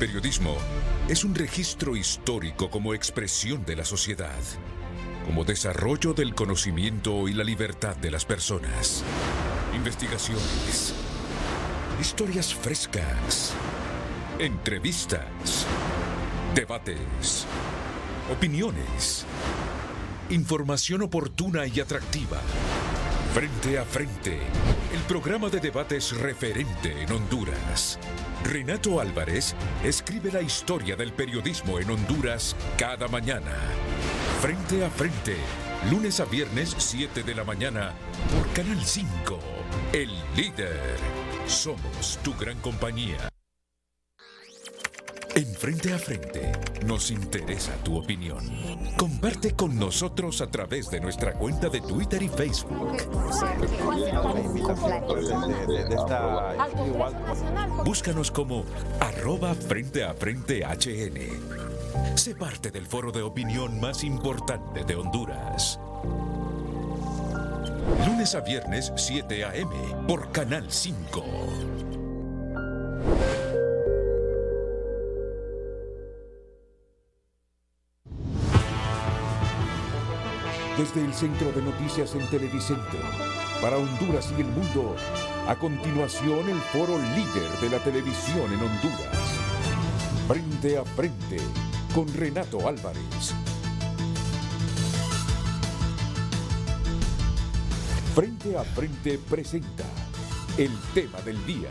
periodismo es un registro histórico como expresión de la sociedad, como desarrollo del conocimiento y la libertad de las personas. Investigaciones, historias frescas, entrevistas, debates, opiniones, información oportuna y atractiva. Frente a Frente, el programa de debates referente en Honduras. Renato Álvarez escribe la historia del periodismo en Honduras cada mañana. Frente a Frente, lunes a viernes 7 de la mañana por Canal 5, el líder. Somos tu gran compañía. En Frente a Frente, nos interesa tu opinión. Comparte con nosotros a través de nuestra cuenta de Twitter y Facebook. Búscanos como @FrenteAFrenteHN. Sé parte del foro de opinión más importante de Honduras. Lunes a viernes, 7 a.m. por Canal 5. Desde el Centro de Noticias en Televicentro, para Honduras y el mundo, a continuación el foro líder de la televisión en Honduras. Frente a Frente, con Renato Álvarez. Frente a Frente presenta el tema del día.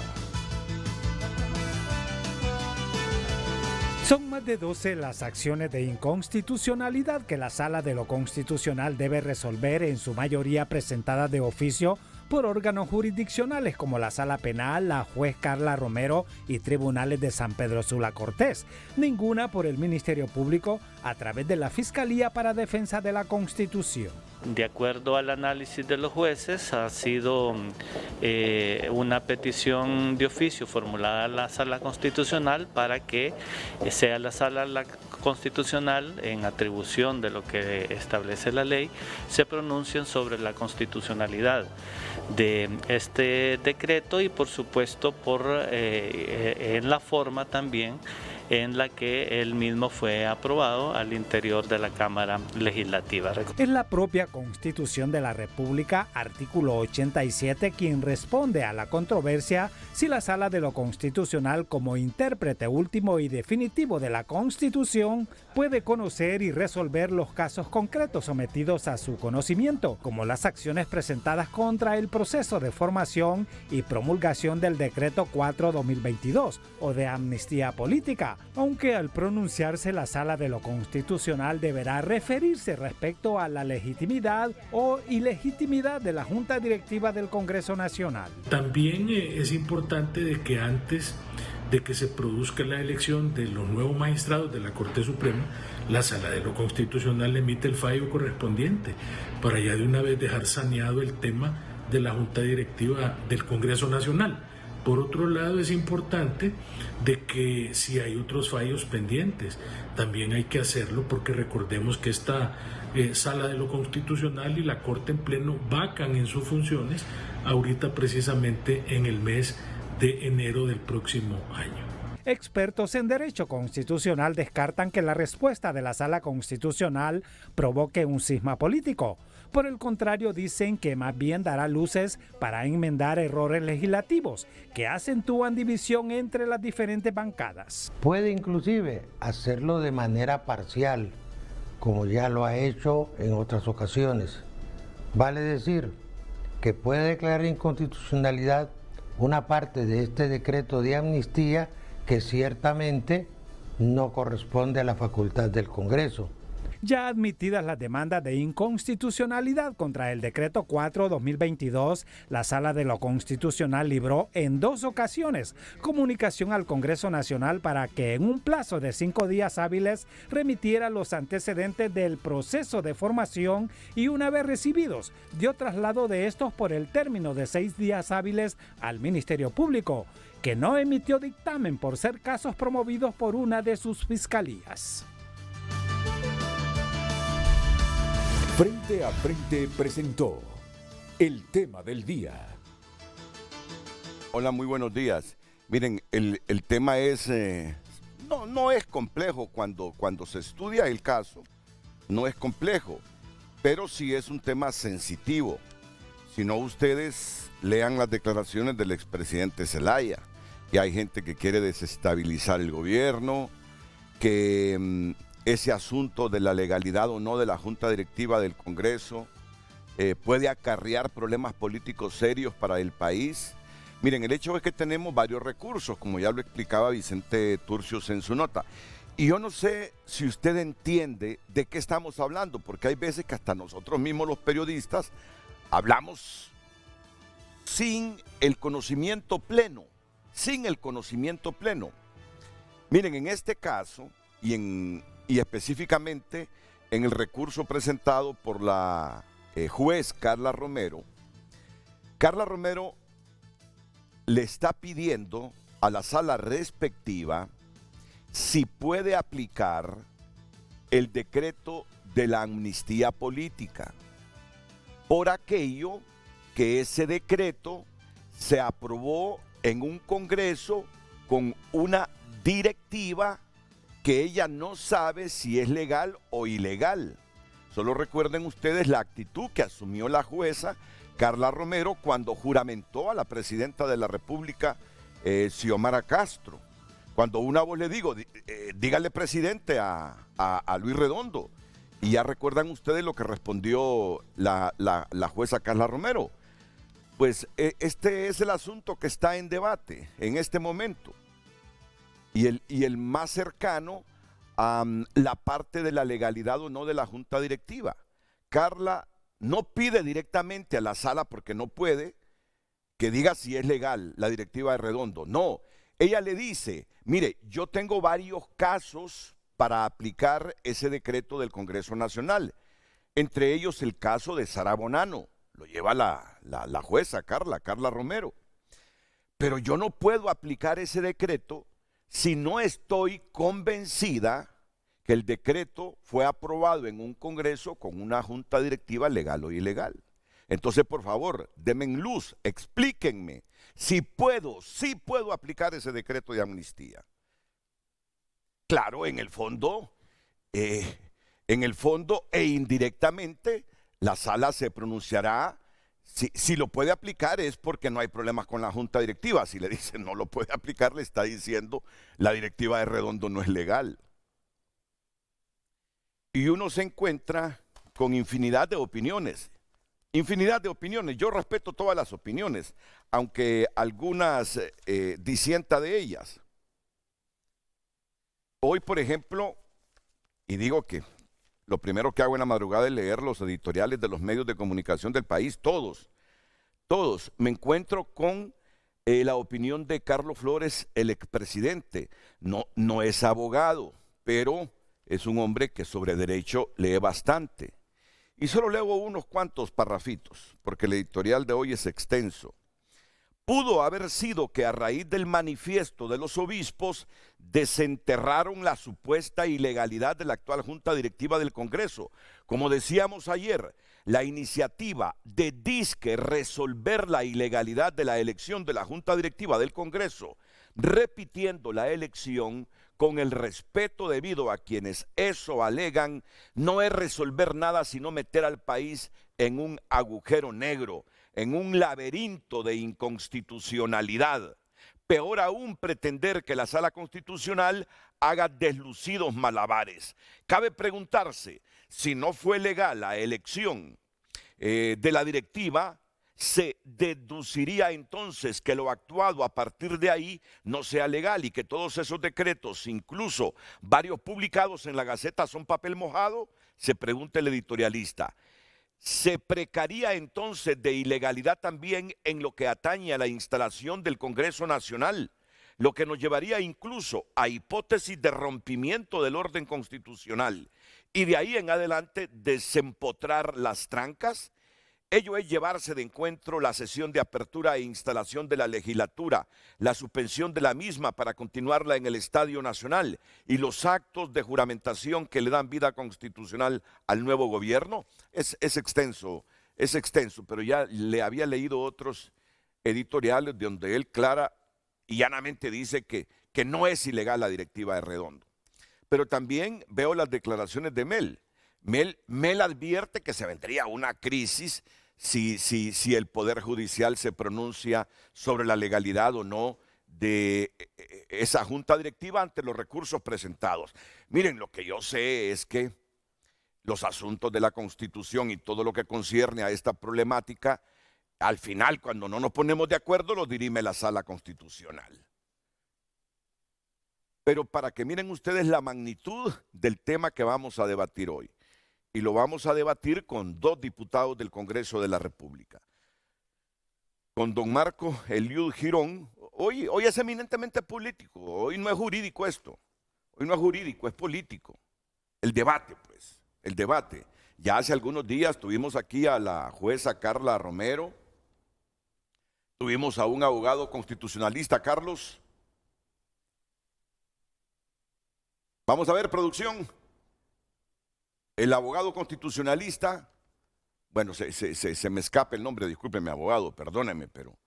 Son más de 12 las acciones de inconstitucionalidad que la Sala de lo Constitucional debe resolver, en su mayoría presentadas de oficio por órganos jurisdiccionales como la Sala Penal, la juez Carla Romero y tribunales de San Pedro Sula Cortés. Ninguna por el Ministerio Público a través de la Fiscalía para Defensa de la Constitución. De acuerdo al análisis de los jueces, ha sido una petición de oficio formulada a la Sala Constitucional para que sea la Sala Constitucional, en atribución de lo que establece la ley, se pronuncien sobre la constitucionalidad de este decreto y por supuesto en la forma también en la que él mismo fue aprobado al interior de la Cámara Legislativa. Es la propia Constitución de la República, artículo 87, quien responde a la controversia si la Sala de lo Constitucional, como intérprete último y definitivo de la Constitución, puede conocer y resolver los casos concretos sometidos a su conocimiento, como las acciones presentadas contra el proceso de formación y promulgación del Decreto 4/2022 o de amnistía política, aunque al pronunciarse la Sala de lo Constitucional deberá referirse respecto a la legitimidad o ilegitimidad de la Junta Directiva del Congreso Nacional. También es importante de que antes de que se produzca la elección de los nuevos magistrados de la Corte Suprema, la Sala de lo Constitucional emite el fallo correspondiente para ya de una vez dejar saneado el tema de la Junta Directiva del Congreso Nacional. Por otro lado, es importante de que si hay otros fallos pendientes, también hay que hacerlo, porque recordemos que esta Sala de lo Constitucional y la Corte en pleno vacan en sus funciones ahorita precisamente en el mes de enero del próximo año. Expertos en derecho constitucional descartan que la respuesta de la Sala Constitucional provoque un cisma político. Por el contrario, dicen que más bien dará luces para enmendar errores legislativos que acentúan división entre las diferentes bancadas. Puede inclusive hacerlo de manera parcial, como ya lo ha hecho en otras ocasiones. Vale decir que puede declarar inconstitucionalidad una parte de este decreto de amnistía que ciertamente no corresponde a la facultad del Congreso. Ya admitidas las demandas de inconstitucionalidad contra el Decreto 4/2022, la Sala de lo Constitucional libró en 2 ocasiones comunicación al Congreso Nacional para que en un plazo de 5 días hábiles remitiera los antecedentes del proceso de formación y, una vez recibidos, dio traslado de estos por el término de 6 días hábiles al Ministerio Público, que no emitió dictamen por ser casos promovidos por una de sus fiscalías. Frente a Frente presentó el tema del día. Hola, muy buenos días. Miren, el tema es no es complejo cuando se estudia el caso, no es complejo, pero sí es un tema sensitivo. Si no, ustedes lean las declaraciones del expresidente Zelaya, que hay gente que quiere desestabilizar el gobierno, que ese asunto de la legalidad o no de la Junta Directiva del Congreso puede acarrear problemas políticos serios para el país. Miren, el hecho es que tenemos varios recursos, como ya lo explicaba Vicente Turcios en su nota. Y yo no sé si usted entiende de qué estamos hablando, porque hay veces que hasta nosotros mismos los periodistas hablamos sin el conocimiento pleno, Miren, en este caso, y específicamente en el recurso presentado por la juez Carla Romero le está pidiendo a la sala respectiva si puede aplicar el decreto de la amnistía política, por aquello que ese decreto se aprobó en un Congreso con una directiva que ella no sabe si es legal o ilegal. Solo recuerden ustedes la actitud que asumió la jueza Carla Romero cuando juramentó a la presidenta de la República, Xiomara Castro. Cuando una voz le digo, dígale presidente a Luis Redondo. Y ya recuerdan ustedes lo que respondió la jueza Carla Romero. Pues este es el asunto que está en debate en este momento. Y el más cercano a la parte de la legalidad o no de la Junta Directiva. Carla no pide directamente a la sala, porque no puede, que diga si es legal la directiva de Redondo. No, ella le dice, mire, yo tengo varios casos para aplicar ese decreto del Congreso Nacional. Entre ellos el caso de Sara Bonano, lo lleva la jueza Carla Romero. Pero yo no puedo aplicar ese decreto si no estoy convencida que el decreto fue aprobado en un Congreso con una junta directiva legal o ilegal. Entonces, por favor, denme luz, explíquenme si sí puedo aplicar ese decreto de amnistía. Claro, en el fondo e indirectamente, la sala se pronunciará. Si lo puede aplicar es porque no hay problemas con la junta directiva. Si le dicen no lo puede aplicar, le está diciendo la directiva de Redondo no es legal. Y uno se encuentra con infinidad de opiniones. Yo respeto todas las opiniones, aunque algunas disienta de ellas. Hoy, por ejemplo, y digo que lo primero que hago en la madrugada es leer los editoriales de los medios de comunicación del país, todos. Me encuentro con la opinión de Carlos Flores, el expresidente. No es abogado, pero es un hombre que sobre derecho lee bastante. Y solo leo unos cuantos parrafitos, porque el editorial de hoy es extenso. Pudo haber sido que a raíz del manifiesto de los obispos desenterraron la supuesta ilegalidad de la actual Junta Directiva del Congreso. Como decíamos ayer, la iniciativa de disque resolver la ilegalidad de la elección de la Junta Directiva del Congreso, repitiendo la elección con el respeto debido a quienes eso alegan, no es resolver nada sino meter al país en un agujero negro, en un laberinto de inconstitucionalidad. Peor aún, pretender que la Sala Constitucional haga deslucidos malabares. Cabe preguntarse, si no fue legal la elección de la directiva, se deduciría entonces que lo actuado a partir de ahí no sea legal y que todos esos decretos, incluso varios publicados en la Gaceta, son papel mojado. Se pregunta el editorialista. ¿Se precaría entonces de ilegalidad también en lo que atañe a la instalación del Congreso Nacional? Lo que nos llevaría incluso a hipótesis de rompimiento del orden constitucional y de ahí en adelante desempotrar las trancas. Ello es llevarse de encuentro la sesión de apertura e instalación de la legislatura, la suspensión de la misma para continuarla en el Estadio Nacional y los actos de juramentación que le dan vida constitucional al nuevo gobierno. Es extenso, pero ya le había leído otros editoriales donde él clara y llanamente dice que que no es ilegal la directiva de Redondo. Pero también veo las declaraciones de Mel. Mel advierte que se vendría una crisis si el Poder Judicial se pronuncia sobre la legalidad o no de esa junta directiva ante los recursos presentados. Miren, lo que yo sé es que los asuntos de la Constitución y todo lo que concierne a esta problemática, al final, cuando no nos ponemos de acuerdo, lo dirime la Sala Constitucional. Pero para que miren ustedes la magnitud del tema que vamos a debatir hoy, y lo vamos a debatir con 2 diputados del Congreso de la República. Con don Marco Eliud Girón, hoy es eminentemente político, hoy no es jurídico esto, hoy no es jurídico, es político. El debate, pues, el debate. Ya hace algunos días tuvimos aquí a la jueza Carla Romero, tuvimos a un abogado constitucionalista, Carlos. Vamos a ver, producción. El abogado constitucionalista, bueno, se me escapa el nombre, discúlpeme, abogado, perdóneme, pero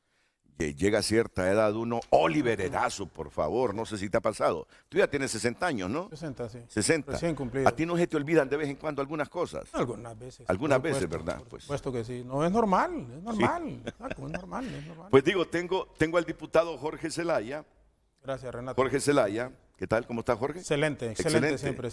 llega a cierta edad uno. Oliver Erazo, por favor, no sé si te ha pasado. Tú ya tienes 60 años, ¿no? 60, sí. 60. Recién cumplido. ¿A ti no se te olvidan de vez en cuando algunas cosas? Algunas veces. Algunas veces, ¿verdad? Por supuesto que sí. No, es normal, es normal. Sí. Exacto, es normal. Pues digo, tengo al diputado Jorge Zelaya. Gracias, Renato. Jorge Zelaya, ¿qué tal? ¿Cómo está, Jorge? Excelente, siempre.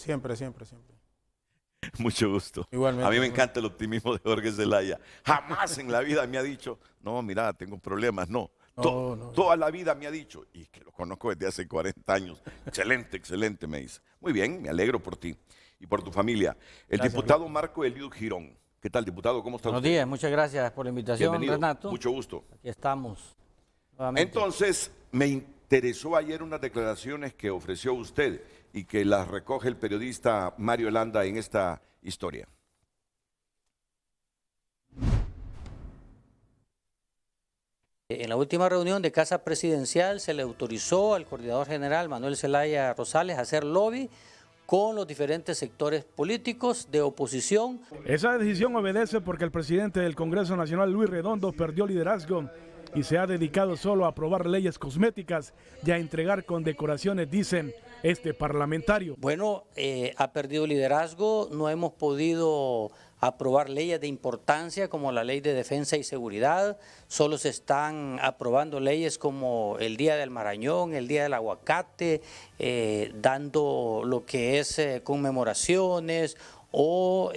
Mucho gusto. Igualmente. A mí me encanta el optimismo de Jorge Zelaya. Jamás en la vida me ha dicho, no, mira, tengo problemas, no. Toda la vida me ha dicho, y que lo conozco desde hace 40 años, excelente, me dice. Muy bien, me alegro por ti y por tu familia. Gracias, diputado Marco Eliud Girón. ¿Qué tal, diputado? ¿Cómo está usted? Buenos días, muchas gracias por la invitación, bienvenido. Renato. Mucho gusto. Aquí estamos nuevamente. Entonces, me interesó ayer unas declaraciones que ofreció usted y que las recoge el periodista Mario Landa en esta historia. En la última reunión de Casa Presidencial se le autorizó al coordinador general Manuel Zelaya Rosales a hacer lobby con los diferentes sectores políticos de oposición. Esa decisión obedece porque el presidente del Congreso Nacional, Luis Redondo, perdió liderazgo y se ha dedicado solo a aprobar leyes cosméticas y a entregar condecoraciones, dicen este parlamentario. Bueno, ha perdido liderazgo, no hemos podido aprobar leyes de importancia como la Ley de Defensa y Seguridad, solo se están aprobando leyes como el Día del Marañón, el Día del Aguacate, dando lo que es conmemoraciones o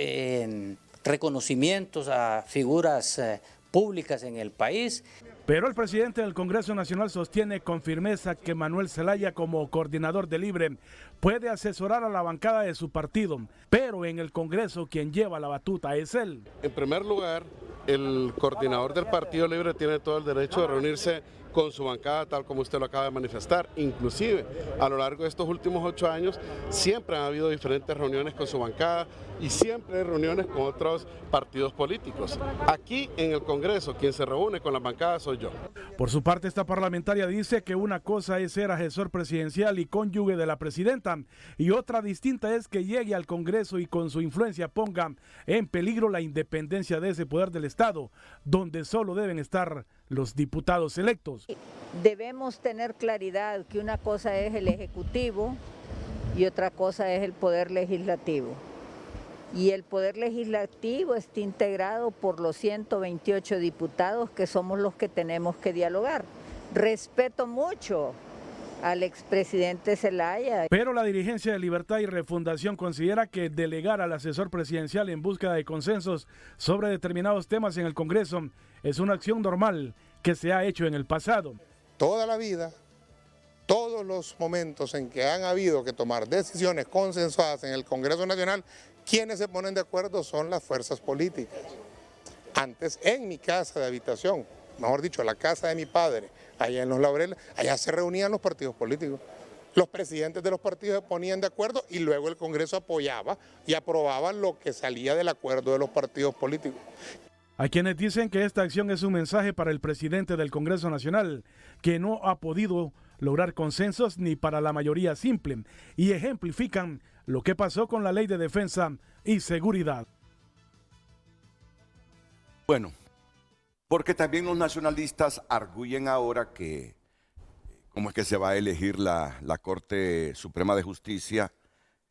reconocimientos a figuras públicas en el país. Pero el presidente del Congreso Nacional sostiene con firmeza que Manuel Zelaya, como coordinador de Libre, puede asesorar a la bancada de su partido, pero en el Congreso quien lleva la batuta es él. En primer lugar, el coordinador del Partido Libre tiene todo el derecho de reunirse con su bancada, tal como usted lo acaba de manifestar. Inclusive, a lo largo de estos últimos 8 años, siempre han habido diferentes reuniones con su bancada y siempre hay reuniones con otros partidos políticos. Aquí en el Congreso, quien se reúne con la bancada soy yo. Por su parte, esta parlamentaria dice que una cosa es ser asesor presidencial y cónyuge de la presidenta, y otra distinta es que llegue al Congreso y con su influencia ponga en peligro la independencia de ese poder del Estado, donde solo deben estar los diputados electos. Debemos tener claridad que una cosa es el Ejecutivo y otra cosa es el Poder Legislativo. Y el Poder Legislativo está integrado por los 128 diputados que somos los que tenemos que dialogar. Respeto mucho al expresidente Zelaya. Pero la dirigencia de Libertad y Refundación considera que delegar al asesor presidencial en búsqueda de consensos sobre determinados temas en el Congreso es una acción normal que se ha hecho en el pasado. Toda la vida, todos los momentos en que han habido que tomar decisiones consensuadas en el Congreso Nacional, quienes se ponen de acuerdo son las fuerzas políticas. Antes, en mi casa de habitación, mejor dicho, la casa de mi padre, allá en Los Laureles, allá se reunían los partidos políticos. Los presidentes de los partidos se ponían de acuerdo y luego el Congreso apoyaba y aprobaba lo que salía del acuerdo de los partidos políticos. Hay quienes dicen que esta acción es un mensaje para el presidente del Congreso Nacional, que no ha podido lograr consensos ni para la mayoría simple, y ejemplifican lo que pasó con la Ley de Defensa y Seguridad. Bueno, porque también los nacionalistas arguyen ahora que cómo es que se va a elegir la Corte Suprema de Justicia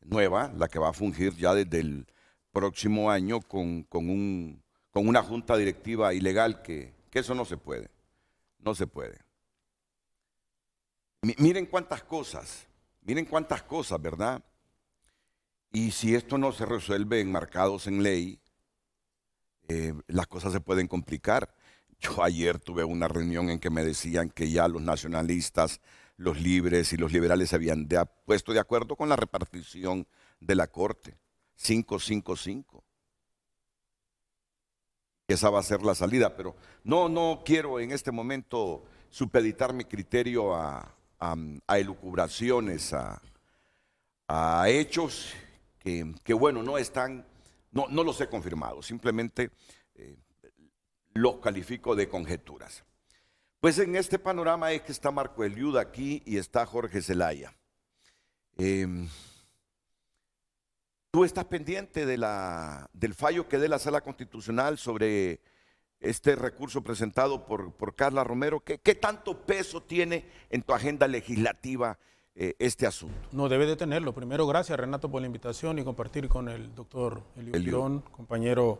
nueva, la que va a fungir ya desde el próximo año con una junta directiva ilegal, que eso no se puede. No se puede. Miren cuántas cosas, ¿verdad? Y si esto no se resuelve enmarcados en ley, las cosas se pueden complicar. Yo ayer tuve una reunión en que me decían que ya los nacionalistas, los libres y los liberales se habían puesto de acuerdo con la repartición de la Corte, 5-5-5. Esa va a ser la salida, pero no quiero en este momento supeditar mi criterio a elucubraciones, a hechos que bueno, no los he confirmado, simplemente los califico de conjeturas. Pues en este panorama es que está Marco Eliud aquí y está Jorge Zelaya. ¿Tú estás pendiente del fallo que dé la Sala Constitucional sobre este recurso presentado por Carla Romero? ¿Qué tanto peso tiene en tu agenda legislativa este asunto? No, debe de tenerlo. Primero, gracias Renato por la invitación y compartir con el doctor Eliud Girón, compañero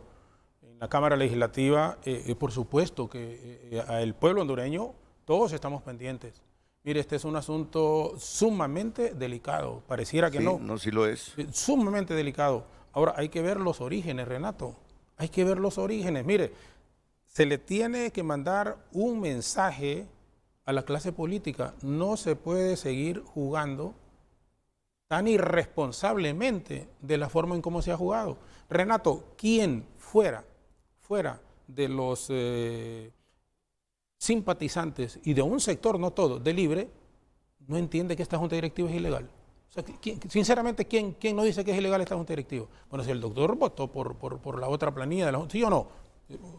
en la Cámara Legislativa. Por supuesto que el pueblo hondureño, todos estamos pendientes. Mire, este es un asunto sumamente delicado. Pareciera que sí, no. No, sí lo es. Sumamente delicado. Ahora, hay que ver los orígenes, Renato. Hay que ver los orígenes. Mire, se le tiene que mandar un mensaje a la clase política. No se puede seguir jugando tan irresponsablemente de la forma en cómo se ha jugado. Renato, ¿quién fuera de los simpatizantes y de un sector, no todo, de Libre, no entiende que esta junta directiva es ilegal? O sea, sinceramente, ¿quién no dice que es ilegal esta junta directiva? Bueno, si el doctor votó por la otra planilla, ¿sí o no?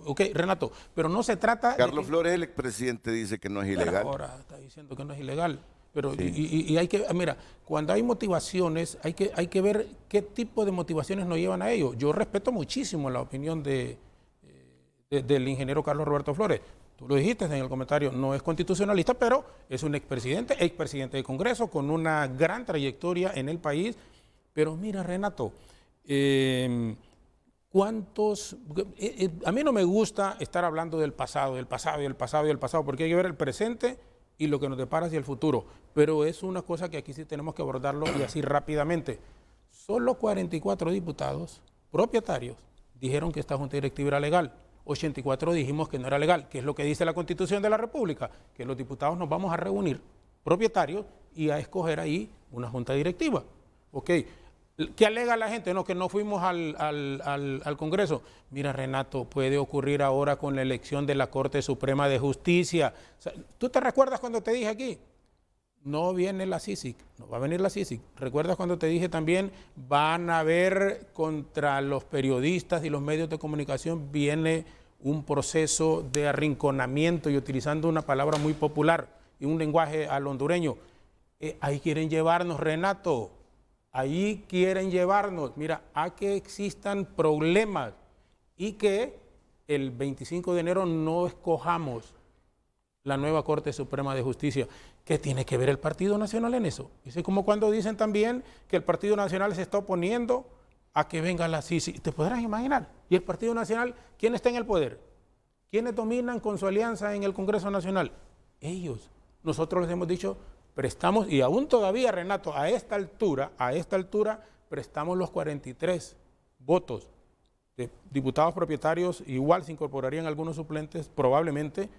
Ok, Renato, pero no se trata... Carlos Flores, el expresidente, dice que no es ilegal. Ahora está diciendo que no es ilegal. Pero sí. y hay que, mira, cuando hay motivaciones, hay que ver qué tipo de motivaciones nos llevan a ello. Yo respeto muchísimo la opinión del ingeniero Carlos Roberto Flores. Tú lo dijiste en el comentario, no es constitucionalista, pero es un expresidente del Congreso con una gran trayectoria en el país. Pero mira, Renato, a mí no me gusta estar hablando del pasado, porque hay que ver el presente y lo que nos depara hacia el futuro. Pero es una cosa que aquí sí tenemos que abordarlo y así rápidamente. Solo 44 diputados propietarios dijeron que esta junta directiva era legal. 84 dijimos que no era legal, que es lo que dice la Constitución de la República, que los diputados nos vamos a reunir, propietarios, y a escoger ahí una junta directiva. Ok. ¿Qué alega la gente? No, que no fuimos al Congreso. Mira, Renato, puede ocurrir ahora con la elección de la Corte Suprema de Justicia. O sea, ¿tú te recuerdas cuando te dije aquí? No viene la CICIG, no va a venir la CICIG. ¿Recuerdas cuando te dije también, van a haber contra los periodistas y los medios de comunicación, viene un proceso de arrinconamiento, y utilizando una palabra muy popular y un lenguaje al hondureño? Ahí quieren llevarnos, Renato. Ahí quieren llevarnos, mira, a que existan problemas y que el 25 de enero no escojamos la nueva Corte Suprema de Justicia. ¿Qué tiene que ver el Partido Nacional en eso? Es como cuando dicen también que el Partido Nacional se está oponiendo a que venga la CICI. ¿Te podrás imaginar? ¿Y el Partido Nacional, quién está en el poder? ¿Quiénes dominan con su alianza en el Congreso Nacional? Ellos. Nosotros les hemos dicho, prestamos, y aún todavía, Renato, a esta altura, prestamos los 43 votos de diputados propietarios. Igual se incorporarían algunos suplentes, probablemente,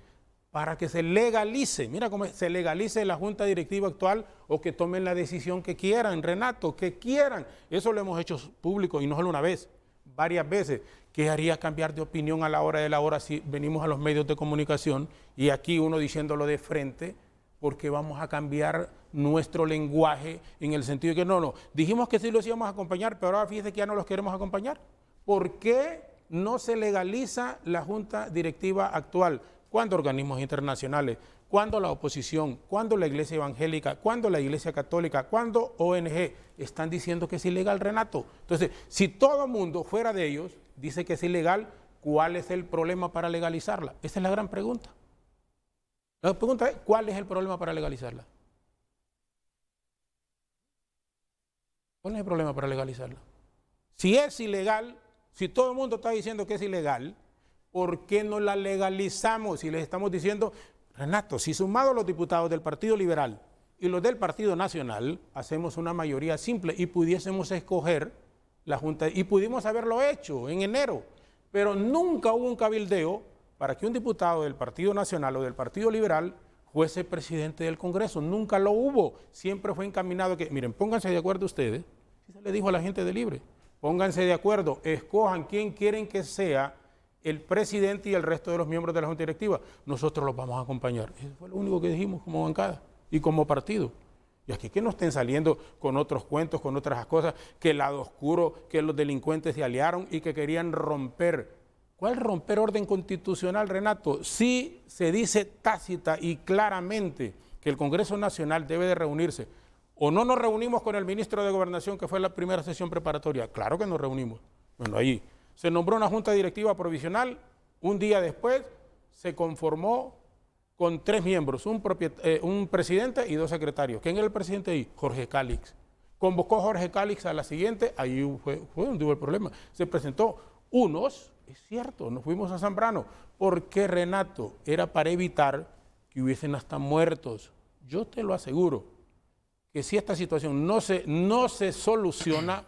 para que se legalice, mira cómo se legalice la junta directiva actual, o que tomen la decisión que quieran, Renato, que quieran. Eso lo hemos hecho público, y no solo una vez, varias veces. ¿Qué haría cambiar de opinión a la hora de la hora si venimos a los medios de comunicación y aquí uno diciéndolo de frente? Porque vamos a cambiar nuestro lenguaje en el sentido de que no, dijimos que sí los íbamos a acompañar, pero ahora fíjese que ya no los queremos acompañar. ¿Por qué no se legaliza la junta directiva actual? ¿Cuándo organismos internacionales? ¿Cuándo la oposición? ¿Cuándo la iglesia evangélica? ¿Cuándo la iglesia católica? ¿Cuándo ONG? Están diciendo que es ilegal, Renato. Entonces, si todo mundo fuera de ellos dice que es ilegal, ¿cuál es el problema para legalizarla? Esa es la gran pregunta. La pregunta es, ¿cuál es el problema para legalizarla? ¿Cuál es el problema para legalizarla? Si es ilegal, si todo el mundo está diciendo que es ilegal, ¿por qué no la legalizamos? Si les estamos diciendo, Renato, si sumados los diputados del Partido Liberal y los del Partido Nacional, hacemos una mayoría simple y pudiésemos escoger la Junta, y pudimos haberlo hecho en enero, pero nunca hubo un cabildeo para que un diputado del Partido Nacional o del Partido Liberal fuese presidente del Congreso. Nunca lo hubo. Siempre fue encaminado que, miren, pónganse de acuerdo ustedes, si se le dijo a la gente de Libre, pónganse de acuerdo, escojan quién quieren que sea el presidente y el resto de los miembros de la Junta Directiva. Nosotros los vamos a acompañar. Eso fue lo único que dijimos como bancada y como partido. Y aquí que no estén saliendo con otros cuentos, con otras cosas, que el lado oscuro, que los delincuentes se aliaron y que querían romper. ¿Cuál romper orden constitucional, Renato? Sí se dice tácita y claramente que el Congreso Nacional debe de reunirse. ¿O no nos reunimos con el ministro de Gobernación, que fue la primera sesión preparatoria? Claro que nos reunimos. Bueno, ahí se nombró una junta directiva provisional. Un día después se conformó con 3 miembros, un presidente y 2 secretarios. ¿Quién era el presidente ahí? Jorge Cálix. Convocó Jorge Cálix a la siguiente, ahí fue donde hubo el problema. Se presentó unos, es cierto, nos fuimos a Zambrano. ¿Por qué, Renato? Era para evitar que hubiesen hasta muertos. Yo te lo aseguro, que si esta situación no se soluciona,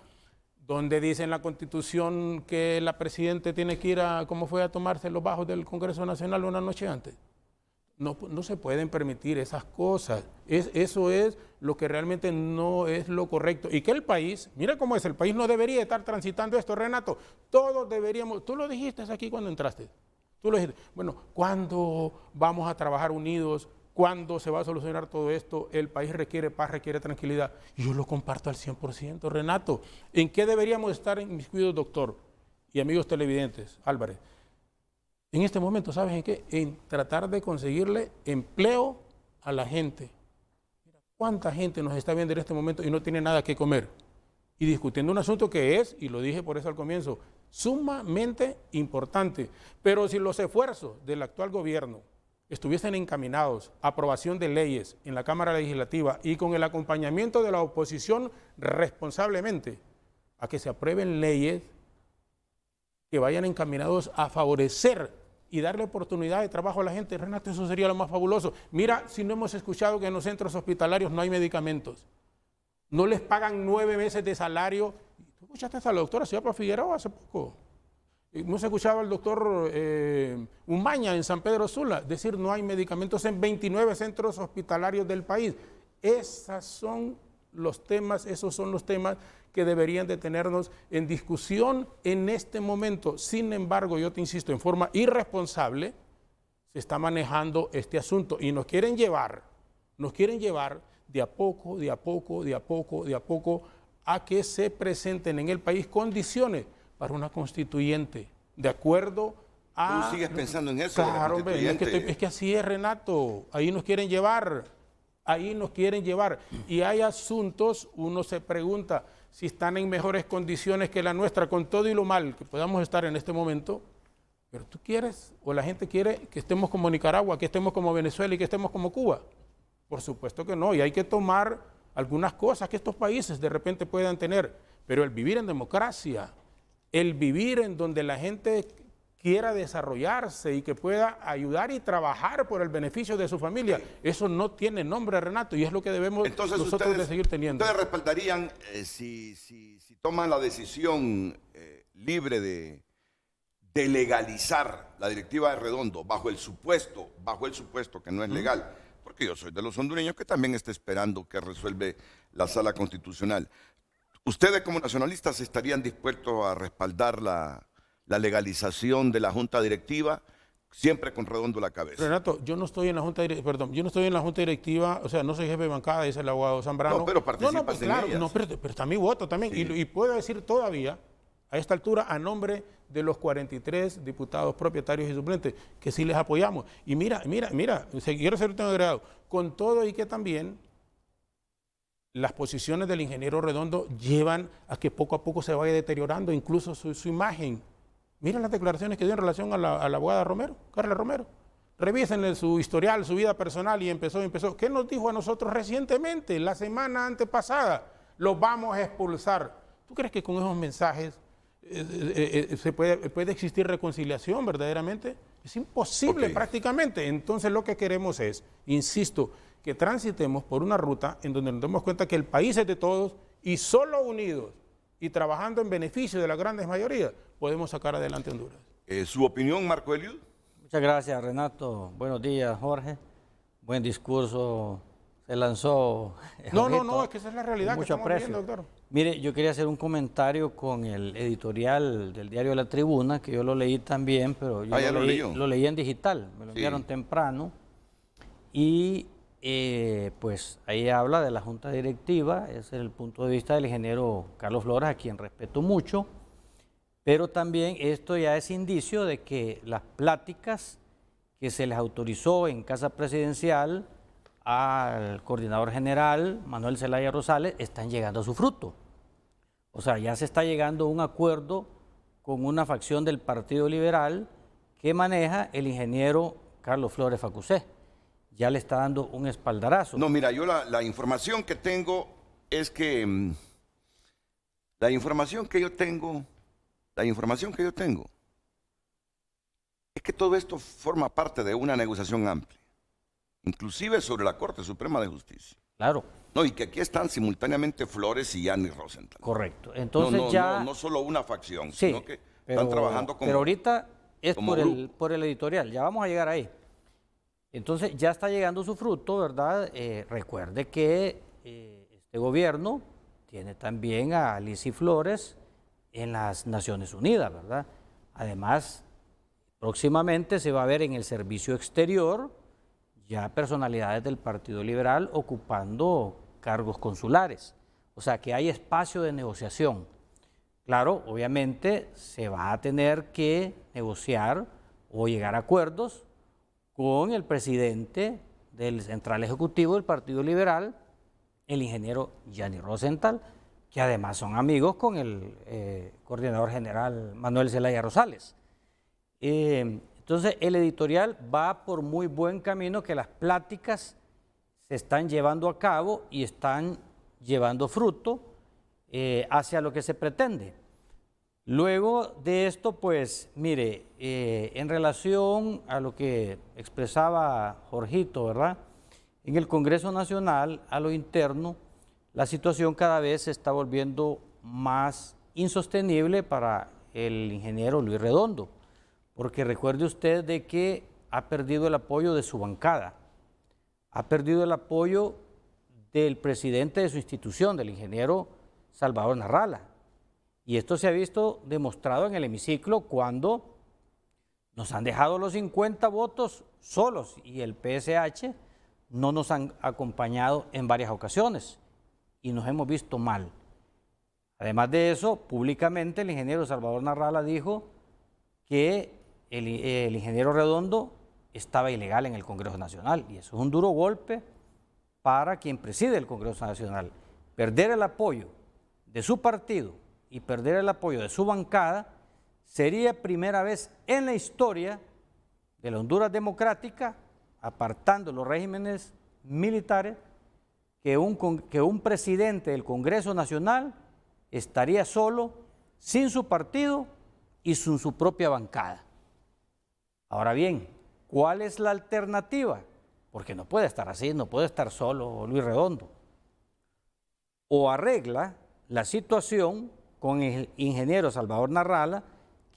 donde dice en la Constitución que la Presidenta tiene que ir a tomarse los bajos del Congreso Nacional una noche antes. No se pueden permitir esas cosas. Eso es lo que realmente no es lo correcto. Y que el país, mira cómo es, el país no debería estar transitando esto, Renato. Todos deberíamos, tú lo dijiste aquí cuando entraste. Tú lo dijiste, bueno, ¿cuándo vamos a trabajar unidos? ¿Cuándo se va a solucionar todo esto? El país requiere paz, requiere tranquilidad. Y yo lo comparto al 100%, Renato. ¿En qué deberíamos estar inmiscuidos, doctor? Y amigos televidentes, Álvarez. En este momento, ¿sabes en qué? En tratar de conseguirle empleo a la gente. Mira, ¿cuánta gente nos está viendo en este momento y no tiene nada que comer? Y discutiendo un asunto que es, y lo dije por eso al comienzo, sumamente importante. Pero si los esfuerzos del actual gobierno estuviesen encaminados a aprobación de leyes en la Cámara Legislativa y con el acompañamiento de la oposición responsablemente a que se aprueben leyes que vayan encaminados a favorecer y darle oportunidad de trabajo a la gente, Renato, eso sería lo más fabuloso. Mira, si no hemos escuchado que en los centros hospitalarios no hay medicamentos, no les pagan 9 meses de salario. ¿Tú escuchaste a la doctora Ciapa Figueroa hace poco? No se escuchaba al doctor Umaña en San Pedro Sula decir no hay medicamentos en 29 centros hospitalarios del país. Esos son los temas que deberían de tenernos en discusión en este momento. Sin embargo, yo te insisto, en forma irresponsable se está manejando este asunto y nos quieren llevar de a poco a que se presenten en el país condiciones para una constituyente, de acuerdo a... ¿Tú sigues pensando en eso? Claro, hombre, es que así es, Renato, ahí nos quieren llevar. Y hay asuntos, uno se pregunta si están en mejores condiciones que la nuestra, con todo y lo mal que podamos estar en este momento, pero tú quieres, o la gente quiere que estemos como Nicaragua, que estemos como Venezuela y que estemos como Cuba. Por supuesto que no, y hay que tomar algunas cosas que estos países de repente puedan tener, pero el vivir en democracia, el vivir en donde la gente quiera desarrollarse y que pueda ayudar y trabajar por el beneficio de su familia, eso no tiene nombre, Renato, y es lo que debemos nosotros de seguir teniendo. ¿Ustedes respaldarían si toman la decisión libre de legalizar la directiva de Redondo bajo el supuesto que no es legal? Porque yo soy de los hondureños que también está esperando que resuelve la Sala Constitucional. ¿Ustedes como nacionalistas estarían dispuestos a respaldar la legalización de la Junta Directiva, siempre con Redondo a la cabeza? Renato, yo no estoy en la Junta Directiva, o sea, no soy jefe de bancada, dice el abogado Zambrano. No, pero participas en ellas. No, pero está mi voto también, sí. Y puedo decir todavía, a esta altura, a nombre de los 43 diputados propietarios y suplentes, que sí les apoyamos. Y mira, quiero hacer un tema agregado, con todo y que también las posiciones del ingeniero Redondo llevan a que poco a poco se vaya deteriorando incluso su imagen. Miren las declaraciones que dio en relación a la abogada Romero, Carla Romero. Revísenle su historial, su vida personal y empezó. ¿Qué nos dijo a nosotros recientemente, la semana antepasada? los vamos a expulsar. ¿Tú crees que con esos mensajes puede existir reconciliación verdaderamente? Es imposible prácticamente. Entonces lo que queremos es, insisto, que transitemos por una ruta en donde nos demos cuenta que el país es de todos y solo unidos y trabajando en beneficio de las grandes mayorías podemos sacar adelante Honduras. ¿Su opinión, Marco Eliud? Muchas gracias, Renato. Buenos días, Jorge. Buen discurso. Se lanzó. No, es que esa es la realidad que mucho estamos aprecio. viendo, doctor. Mire, yo quería hacer un comentario con el editorial del diario La Tribuna, que yo lo leí también, pero yo lo leí en digital, me lo enviaron temprano. Y pues ahí habla de la Junta Directiva, ese es el punto de vista del ingeniero Carlos Flores, a quien respeto mucho, pero también esto ya es indicio de que las pláticas que se les autorizó en Casa Presidencial al coordinador general Manuel Zelaya Rosales están llegando a su fruto. O sea, ya se está llegando a un acuerdo con una facción del Partido Liberal que maneja el ingeniero Carlos Flores Facusé. Ya le está dando un espaldarazo. No, mira, yo la información que tengo es que la información que yo tengo es que todo esto forma parte de una negociación amplia, inclusive sobre la Corte Suprema de Justicia. Claro. No, y que aquí están simultáneamente Flores y Yanni Rosenthal. Correcto. Entonces no solo una facción, sí, sino que están trabajando como... Pero ahorita es por el editorial, ya vamos a llegar ahí. Entonces ya está llegando su fruto, ¿verdad? Recuerde que este gobierno tiene también a Lizy Flores en las Naciones Unidas, ¿verdad? Además, próximamente se va a ver en el servicio exterior ya personalidades del Partido Liberal ocupando cargos consulares. O sea que hay espacio de negociación. Claro, obviamente se va a tener que negociar o llegar a acuerdos con el presidente del Central Ejecutivo del Partido Liberal, el ingeniero Yanni Rosenthal, que además son amigos con el coordinador general Manuel Zelaya Rosales. Entonces el editorial va por muy buen camino, que las pláticas se están llevando a cabo y están llevando fruto hacia lo que se pretende. Luego de esto, pues, mire, en relación a lo que expresaba Jorgito, ¿verdad? En el Congreso Nacional, a lo interno, la situación cada vez se está volviendo más insostenible para el ingeniero Luis Redondo, porque recuerde usted de que ha perdido el apoyo de su bancada, ha perdido el apoyo del presidente de su institución, del ingeniero Salvador Narrala. Y esto se ha visto demostrado en el hemiciclo cuando nos han dejado los 50 votos solos y el PSH no nos han acompañado en varias ocasiones y nos hemos visto mal. Además de eso, públicamente el ingeniero Salvador Narrala dijo que el ingeniero Redondo estaba ilegal en el Congreso Nacional y eso es un duro golpe para quien preside el Congreso Nacional. Perder el apoyo de su partido y perder el apoyo de su bancada sería primera vez en la historia de la Honduras democrática, apartando los regímenes militares, que un presidente del Congreso Nacional estaría solo, sin su partido y sin su propia bancada. Ahora bien, ¿cuál es la alternativa? Porque no puede estar así, no puede estar solo Luis Redondo. O arregla la situación con el ingeniero Salvador Narrala,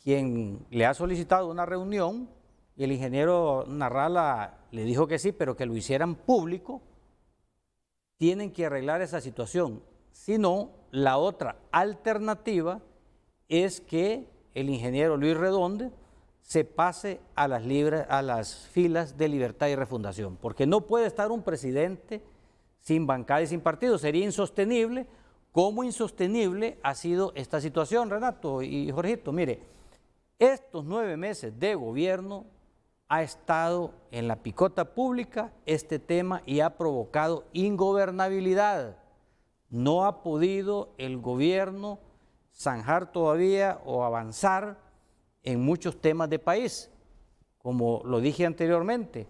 quien le ha solicitado una reunión y el ingeniero Narrala le dijo que sí, pero que lo hicieran público. Tienen que arreglar esa situación. Si no, la otra alternativa es que el ingeniero Luis Redondo se pase a las filas de Libertad y Refundación, porque no puede estar un presidente sin bancada y sin partido, sería insostenible. ¿Cómo insostenible ha sido esta situación, Renato y Jorgito? Mire, estos 9 meses de gobierno ha estado en la picota pública este tema y ha provocado ingobernabilidad. No ha podido el gobierno zanjar todavía o avanzar en muchos temas de país. Como lo dije anteriormente,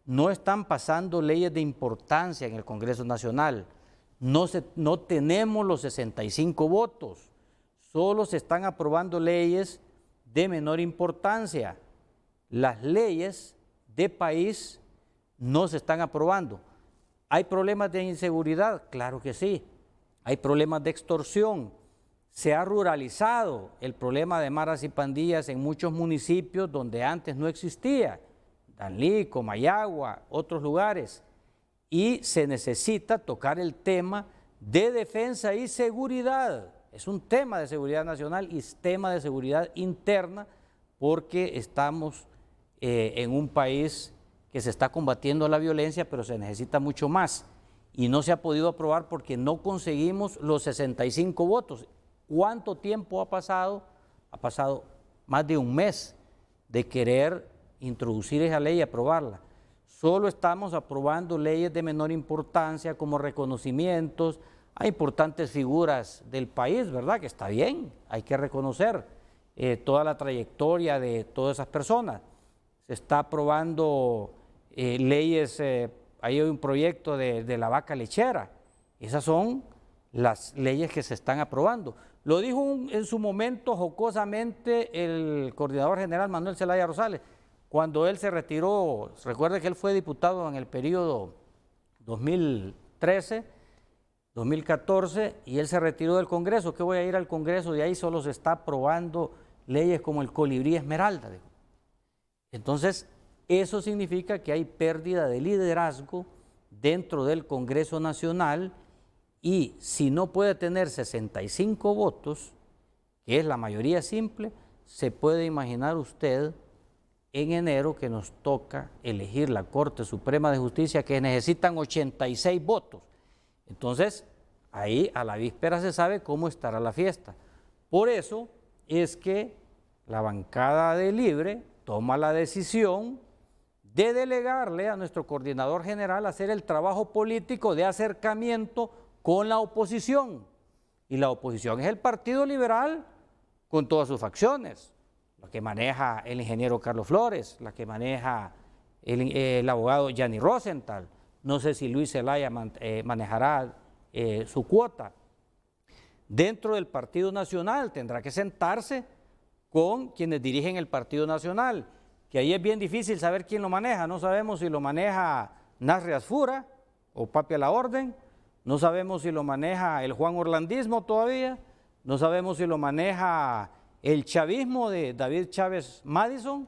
no están pasando leyes de importancia en el Congreso Nacional. no tenemos los 65 votos, solo se están aprobando leyes de menor importancia. Las leyes de país no se están aprobando. ¿Hay problemas de inseguridad? Claro que sí. Hay problemas de extorsión. Se ha ruralizado el problema de maras y pandillas en muchos municipios donde antes no existía. Danlí, Comayagua, otros lugares. Y se necesita tocar el tema de defensa y seguridad. Es un tema de seguridad nacional y es tema de seguridad interna porque estamos en un país que se está combatiendo la violencia, pero se necesita mucho más. Y no se ha podido aprobar porque no conseguimos los 65 votos. ¿Cuánto tiempo ha pasado? Ha pasado más de un mes de querer introducir esa ley y aprobarla. Solo estamos aprobando leyes de menor importancia como reconocimientos a importantes figuras del país, ¿verdad? Que está bien, hay que reconocer toda la trayectoria de todas esas personas. Se está aprobando leyes, hay un proyecto de la vaca lechera. Esas son las leyes que se están aprobando. Lo dijo en su momento jocosamente el coordinador general Manuel Zelaya Rosales, cuando él se retiró. Recuerde que él fue diputado en el periodo 2013, 2014, y él se retiró del Congreso. ¿Qué voy a ir al Congreso? Y ahí solo se está aprobando leyes como el colibrí esmeralda. Entonces, eso significa que hay pérdida de liderazgo dentro del Congreso Nacional y si no puede tener 65 votos, que es la mayoría simple, se puede imaginar usted en enero que nos toca elegir la Corte Suprema de Justicia, que necesitan 86 votos. Entonces, ahí a la víspera se sabe cómo estará la fiesta. Por eso es que la bancada de Libre toma la decisión de delegarle a nuestro coordinador general hacer el trabajo político de acercamiento con la oposición. Y la oposición es el Partido Liberal con todas sus facciones, la que maneja el ingeniero Carlos Flores, la que maneja el abogado Gianni Rosenthal. No sé si Luis Zelaya manejará su cuota. Dentro del Partido Nacional tendrá que sentarse con quienes dirigen el Partido Nacional, que ahí es bien difícil saber quién lo maneja. No sabemos si lo maneja Nasri Asfura o Papi a la Orden, no sabemos si lo maneja el Juan Orlandismo todavía, no sabemos si lo maneja el chavismo de David Chávez Madison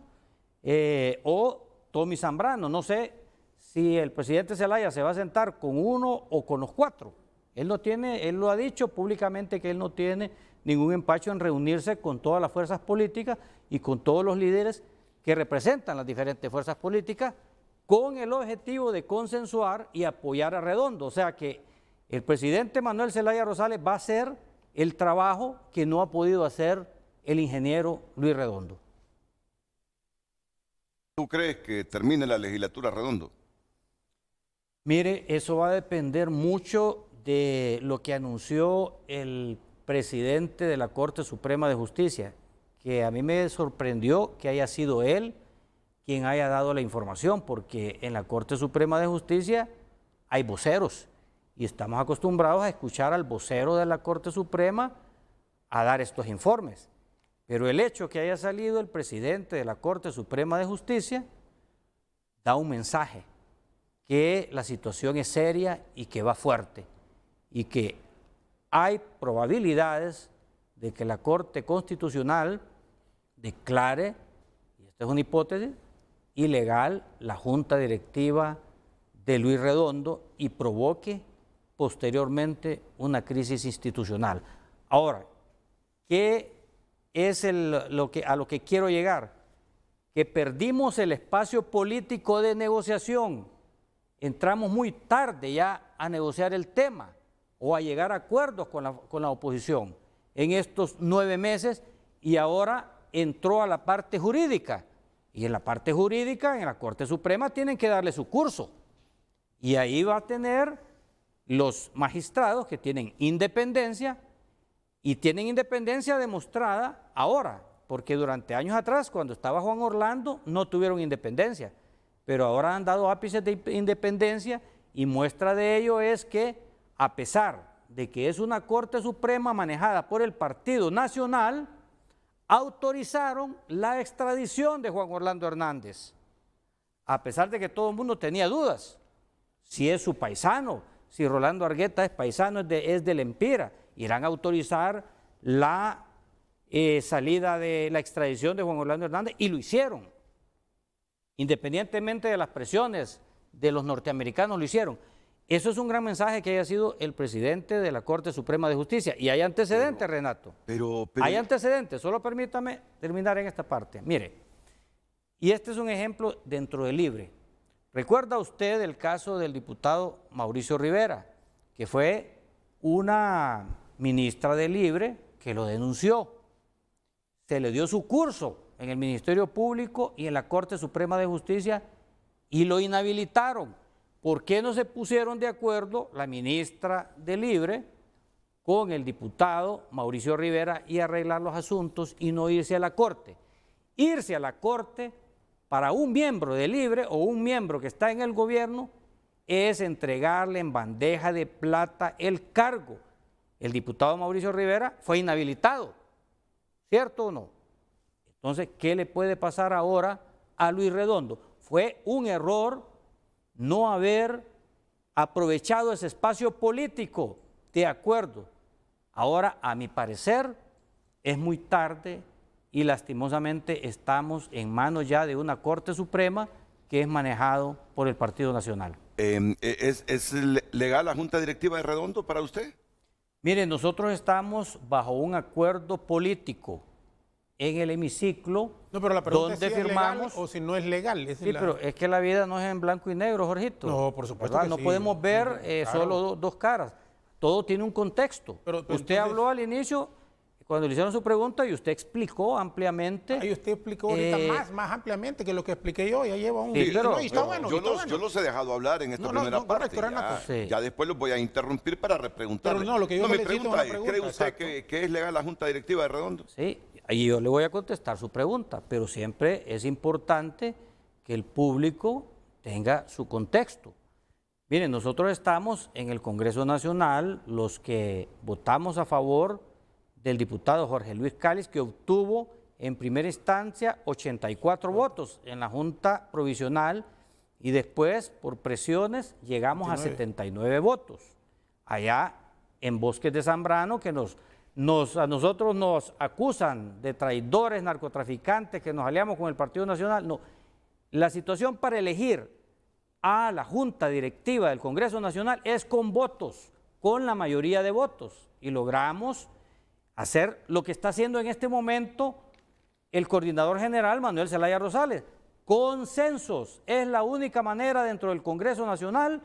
o Tommy Zambrano. No sé si el presidente Zelaya se va a sentar con uno o con los cuatro. Él lo ha dicho públicamente que él no tiene ningún empacho en reunirse con todas las fuerzas políticas y con todos los líderes que representan las diferentes fuerzas políticas con el objetivo de consensuar y apoyar a Redondo. O sea que el presidente Manuel Zelaya Rosales va a hacer el trabajo que no ha podido hacer el ingeniero Luis Redondo. ¿Tú crees que termine la legislatura Redondo? Mire, eso va a depender mucho de lo que anunció el presidente de la Corte Suprema de Justicia, que a mí me sorprendió que haya sido él quien haya dado la información, porque en la Corte Suprema de Justicia hay voceros y estamos acostumbrados a escuchar al vocero de la Corte Suprema a dar estos informes. Pero el hecho que haya salido el presidente de la Corte Suprema de Justicia da un mensaje que la situación es seria y que va fuerte y que hay probabilidades de que la Corte Constitucional declare, y esta es una hipótesis, ilegal la junta directiva de Luis Redondo y provoque posteriormente una crisis institucional. Ahora, ¿qué es a lo que quiero llegar? Que perdimos el espacio político de negociación. Entramos muy tarde ya a negociar el tema o a llegar a acuerdos con la oposición en estos 9 meses y ahora entró a la parte jurídica. Y en la parte jurídica, en la Corte Suprema, tienen que darle su curso. Y ahí va a tener los magistrados que tienen independencia y tienen independencia demostrada ahora, porque durante años atrás, cuando estaba Juan Orlando, no tuvieron independencia, pero ahora han dado ápices de independencia y muestra de ello es que a pesar de que es una Corte Suprema manejada por el Partido Nacional, autorizaron la extradición de Juan Orlando Hernández, a pesar de que todo el mundo tenía dudas, si es su paisano, si Rolando Argueta es paisano, es del Empira, irán a autorizar la salida de la extradición de Juan Orlando Hernández, y lo hicieron, independientemente de las presiones de los norteamericanos, lo hicieron. Eso es un gran mensaje que haya sido el presidente de la Corte Suprema de Justicia. Y hay antecedentes, Renato. Hay antecedentes. Solo permítame terminar en esta parte. Mire, y este es un ejemplo dentro del Libre. ¿Recuerda usted el caso del diputado Mauricio Rivera, que fue una ministra del Libre que lo denunció? Se le dio su curso en el Ministerio Público y en la Corte Suprema de Justicia y lo inhabilitaron. ¿Por qué no se pusieron de acuerdo la ministra de Libre con el diputado Mauricio Rivera y arreglar los asuntos y no irse a la Corte? Irse a la Corte para un miembro de Libre o un miembro que está en el gobierno es entregarle en bandeja de plata el cargo. El diputado Mauricio Rivera fue inhabilitado, ¿cierto o no? Entonces, ¿qué le puede pasar ahora a Luis Redondo? Fue un error no haber aprovechado ese espacio político, de acuerdo. Ahora, a mi parecer, es muy tarde y lastimosamente estamos en manos ya de una Corte Suprema que es manejado por el Partido Nacional. ¿Es legal la Junta Directiva de Redondo para usted? Mire, nosotros estamos bajo un acuerdo político en el hemiciclo, no, pero la pregunta donde es si firmamos, es legal o si no es legal. Sí, pero es que la vida no es en blanco y negro, Jorgito. No, por supuesto que no sí. podemos ver Claro. solo dos caras. Todo tiene un contexto. Pero usted entonces, habló al inicio, cuando le hicieron su pregunta, y usted explicó ampliamente. Y usted explicó ahorita más ampliamente que lo que expliqué yo. Ya lleva un... Sí, pero, no, y está bueno, yo los he dejado hablar en esta primera parte. Ya después los voy a interrumpir para repreguntarle. Pero no, lo que yo me felicito pregunta es es, una ¿cree pregunta, usted que es legal la Junta Directiva de Redondo? Sí, y yo le voy a contestar su pregunta, pero siempre es importante que el público tenga su contexto. Miren, nosotros estamos en el Congreso Nacional, los que votamos a favor del diputado Jorge Luis Cáliz, que obtuvo en primera instancia 84 votos en la Junta Provisional y después, por presiones, llegamos 29. A 79 votos. Allá en Bosques de Zambrano, que a nosotros nos acusan de traidores, narcotraficantes, que nos aliamos con el Partido Nacional. No, la situación para elegir a la Junta Directiva del Congreso Nacional es con votos, con la mayoría de votos, y logramos hacer lo que está haciendo en este momento el coordinador general Manuel Zelaya Rosales. Consensos es la única manera dentro del Congreso Nacional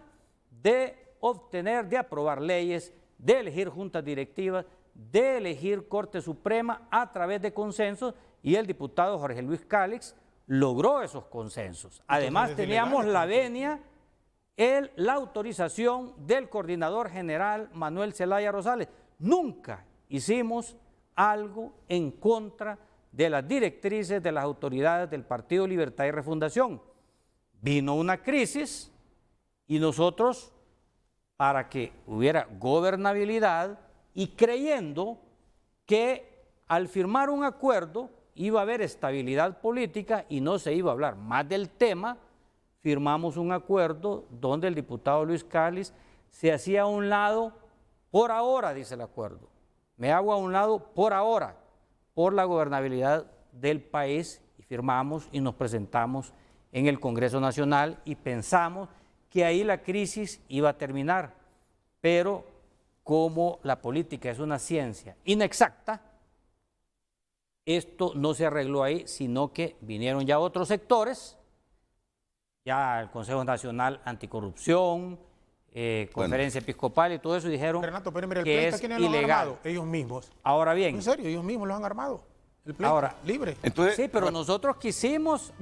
de obtener, de aprobar leyes, de elegir juntas directivas, de elegir Corte Suprema a través de consensos, y el diputado Jorge Luis Cáliz logró esos consensos. Además, teníamos la venia, la autorización del coordinador general Manuel Zelaya Rosales. Nunca hicimos algo en contra de las directrices de las autoridades del Partido Libertad y Refundación. Vino una crisis y nosotros, para que hubiera gobernabilidad y creyendo que al firmar un acuerdo iba a haber estabilidad política y no se iba a hablar más del tema, firmamos un acuerdo donde el diputado Luis Cáliz se hacía a un lado por ahora, dice el acuerdo. Me hago a un lado por ahora, por la gobernabilidad del país, y firmamos y nos presentamos en el Congreso Nacional y pensamos que ahí la crisis iba a terminar, pero como la política es una ciencia inexacta, esto no se arregló ahí, sino que vinieron ya otros sectores, ya el Consejo Nacional Anticorrupción, Conferencia Episcopal y todo eso, y dijeron Renato, pero mira, el que pleito, es ¿quiénes lo han ilegal. armado? Ellos mismos. Ahora bien. En serio, ellos mismos lo han armado. El pleito, ahora, libre. Entonces, sí, pero nosotros quisimos,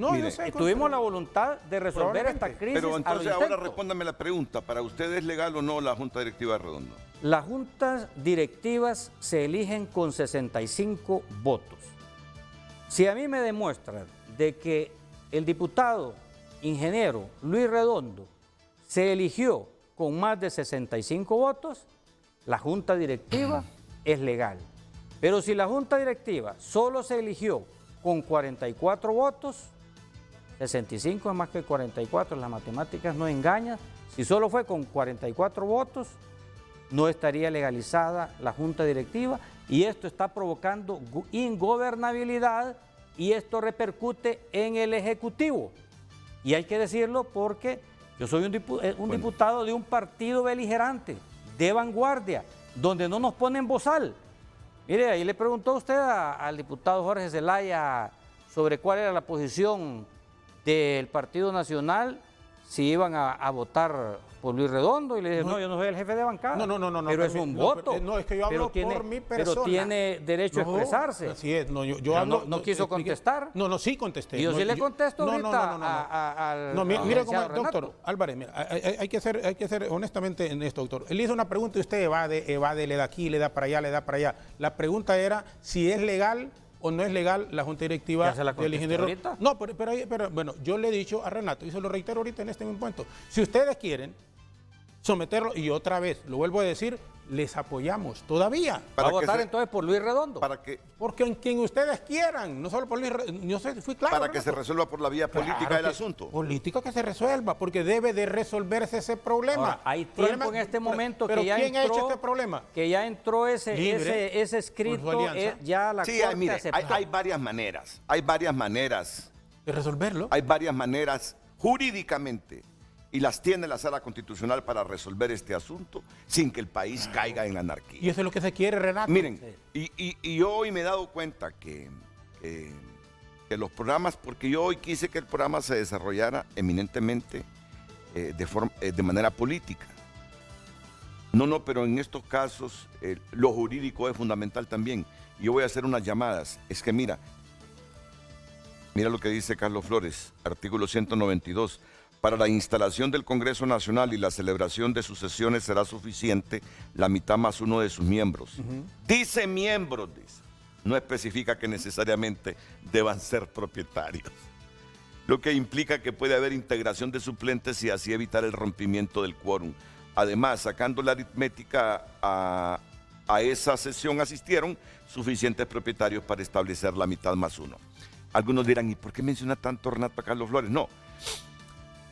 tuvimos la voluntad de resolver esta crisis. Pero entonces ahora respóndame la pregunta, ¿para usted es legal o no la Junta Directiva de Redondo? Las juntas directivas se eligen con 65 votos. Si a mí me demuestran de que el diputado ingeniero Luis Redondo se eligió con más de 65 votos, la junta directiva es legal. Pero si la junta directiva solo se eligió con 44 votos, 65 es más que 44, las matemáticas no engañan. Si solo fue con 44 votos, no estaría legalizada la junta directiva y esto está provocando ingobernabilidad y esto repercute en el Ejecutivo. Y hay que decirlo porque yo soy un diputado de un partido beligerante, de vanguardia, donde no nos ponen bozal. Mire, ahí le preguntó usted al diputado Jorge Zelaya sobre cuál era la posición del Partido Nacional, si iban a votar por Luis Redondo, y le dije, no, yo no soy el jefe de bancada. No. Pero es un voto. No, es que yo hablo por mi persona. Pero tiene derecho a expresarse. Así es. No, yo hablo, no quiso contestar. No, sí contesté. Y yo sí le contesto ahorita al mire cómo, Renato. doctor Álvarez, mira, hay que ser honestamente en esto, doctor. Él hizo una pregunta y usted evade, le da aquí, le da para allá, le da para allá. La pregunta era si es legal o no es legal la junta directiva del ingeniero. Ahorita? No, pero bueno, yo le he dicho a Renato, y se lo reitero ahorita en este mismo momento, si ustedes quieren someterlo, y otra vez, lo vuelvo a decir, les apoyamos todavía. ¿Va a votar entonces por Luis Redondo? Para que, porque en quien ustedes quieran, no solo por Luis Redondo, yo sé, fui claro. Para que se resuelva por la vía política el asunto. Política que se resuelva, porque debe de resolverse ese problema. Ahora, hay tiempo en este momento pero que ya ¿quién entró, ha hecho este problema? Que ya entró ese escrito, ya la Corte mire, aceptó. hay varias maneras de resolverlo. Hay varias maneras jurídicamente y las tiene la Sala Constitucional para resolver este asunto sin que el país caiga en anarquía. Y eso es lo que se quiere, Renato. Miren, y yo hoy me he dado cuenta que los programas, porque yo hoy quise que el programa se desarrollara eminentemente de manera política. No, pero en estos casos lo jurídico es fundamental también. Yo voy a hacer unas llamadas. Es que mira lo que dice Carlos Flores, artículo 192. Para la instalación del Congreso Nacional y la celebración de sus sesiones será suficiente la mitad más uno de sus miembros. Dice miembros, dice. No especifica que necesariamente deban ser propietarios. Lo que implica que puede haber integración de suplentes y así evitar el rompimiento del quórum. Además, sacando la aritmética a esa sesión asistieron suficientes propietarios para establecer la mitad más uno. Algunos dirán, ¿y por qué menciona tanto Renato a Carlos Flores? No.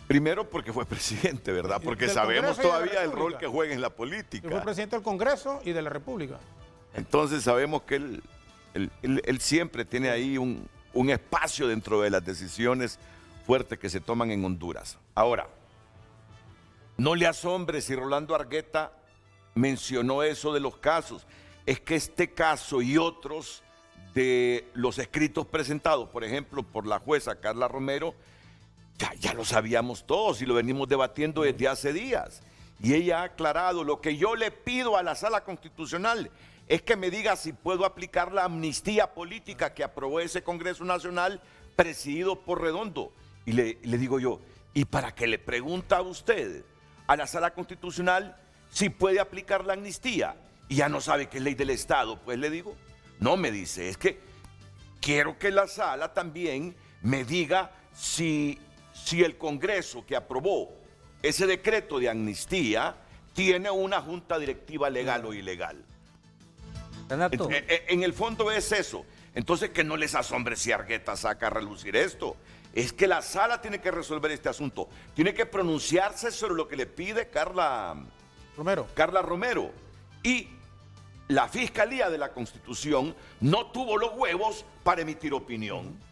Primero porque fue presidente, ¿verdad? Porque sabemos todavía el rol que juega en la política. Fue presidente del Congreso y de la República. Entonces sabemos que él siempre tiene ahí un espacio dentro de las decisiones fuertes que se toman en Honduras. Ahora, no le asombre si Rolando Argueta mencionó eso de los casos. Es que este caso y otros de los escritos presentados, por ejemplo, por la jueza Carla Romero, ya lo sabíamos todos y lo venimos debatiendo desde hace días. Y ella ha aclarado. Lo que yo le pido a la Sala Constitucional es que me diga si puedo aplicar la amnistía política que aprobó ese Congreso Nacional presidido por Redondo. Y le digo yo, ¿y para qué le pregunta a usted a la Sala Constitucional si puede aplicar la amnistía? Y ya no sabe qué es ley del Estado. Pues le digo, no, me dice, es que quiero que la Sala también me diga si el Congreso que aprobó ese decreto de amnistía tiene una junta directiva legal o ilegal. Renato. En el fondo es eso. Entonces que no les asombre si Argueta saca a relucir esto. Es que la Sala tiene que resolver este asunto. Tiene que pronunciarse sobre lo que le pide Carla Romero. Y la Fiscalía de la Constitución no tuvo los huevos para emitir opinión.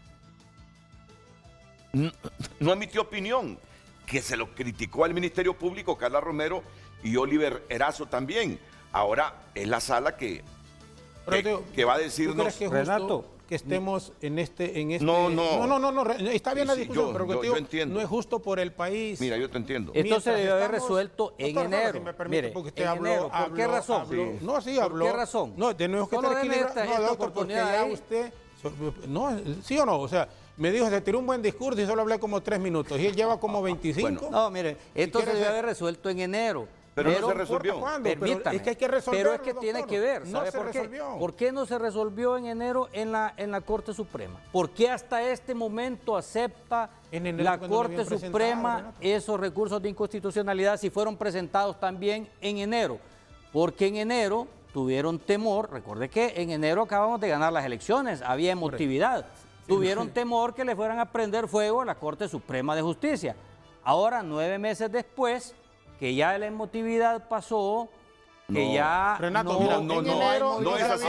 No emitió opinión, que se lo criticó al Ministerio Público, Carla Romero y Oliver Erazo también. Ahora es la Sala que va a decirnos... ¿Tú crees que es justo que estemos en este... No, está bien la discusión, pero yo entiendo. No es justo por el país. Mira, yo te entiendo. Esto se debe haber resuelto en enero. Si me permite, porque usted habló, ¿por qué razón? No, sí habló. ¿Por qué razón? No, tenemos que estar equilibrados. No, doctor, porque ya usted... No, ¿sí o no? O sea, me dijo, se tiró un buen discurso y solo hablé como 3 minutos. Y él lleva como 25. Bueno. No, mire, esto se debe haber resuelto en enero. Pero no se resolvió. Permítame, es que hay que resolverlo, pero es que tiene que ver. ¿Sabe por qué? ¿Por qué no se resolvió en enero en la Corte Suprema? ¿Por qué hasta este momento acepta la Corte Suprema esos recursos de inconstitucionalidad si fueron presentados también en enero? Porque en enero tuvieron temor, recuerde que en enero acabamos de ganar las elecciones, había emotividad, tuvieron temor que le fueran a prender fuego a la Corte Suprema de Justicia. Ahora, 9 meses después, que ya la emotividad pasó, que ya... Renato, no es así.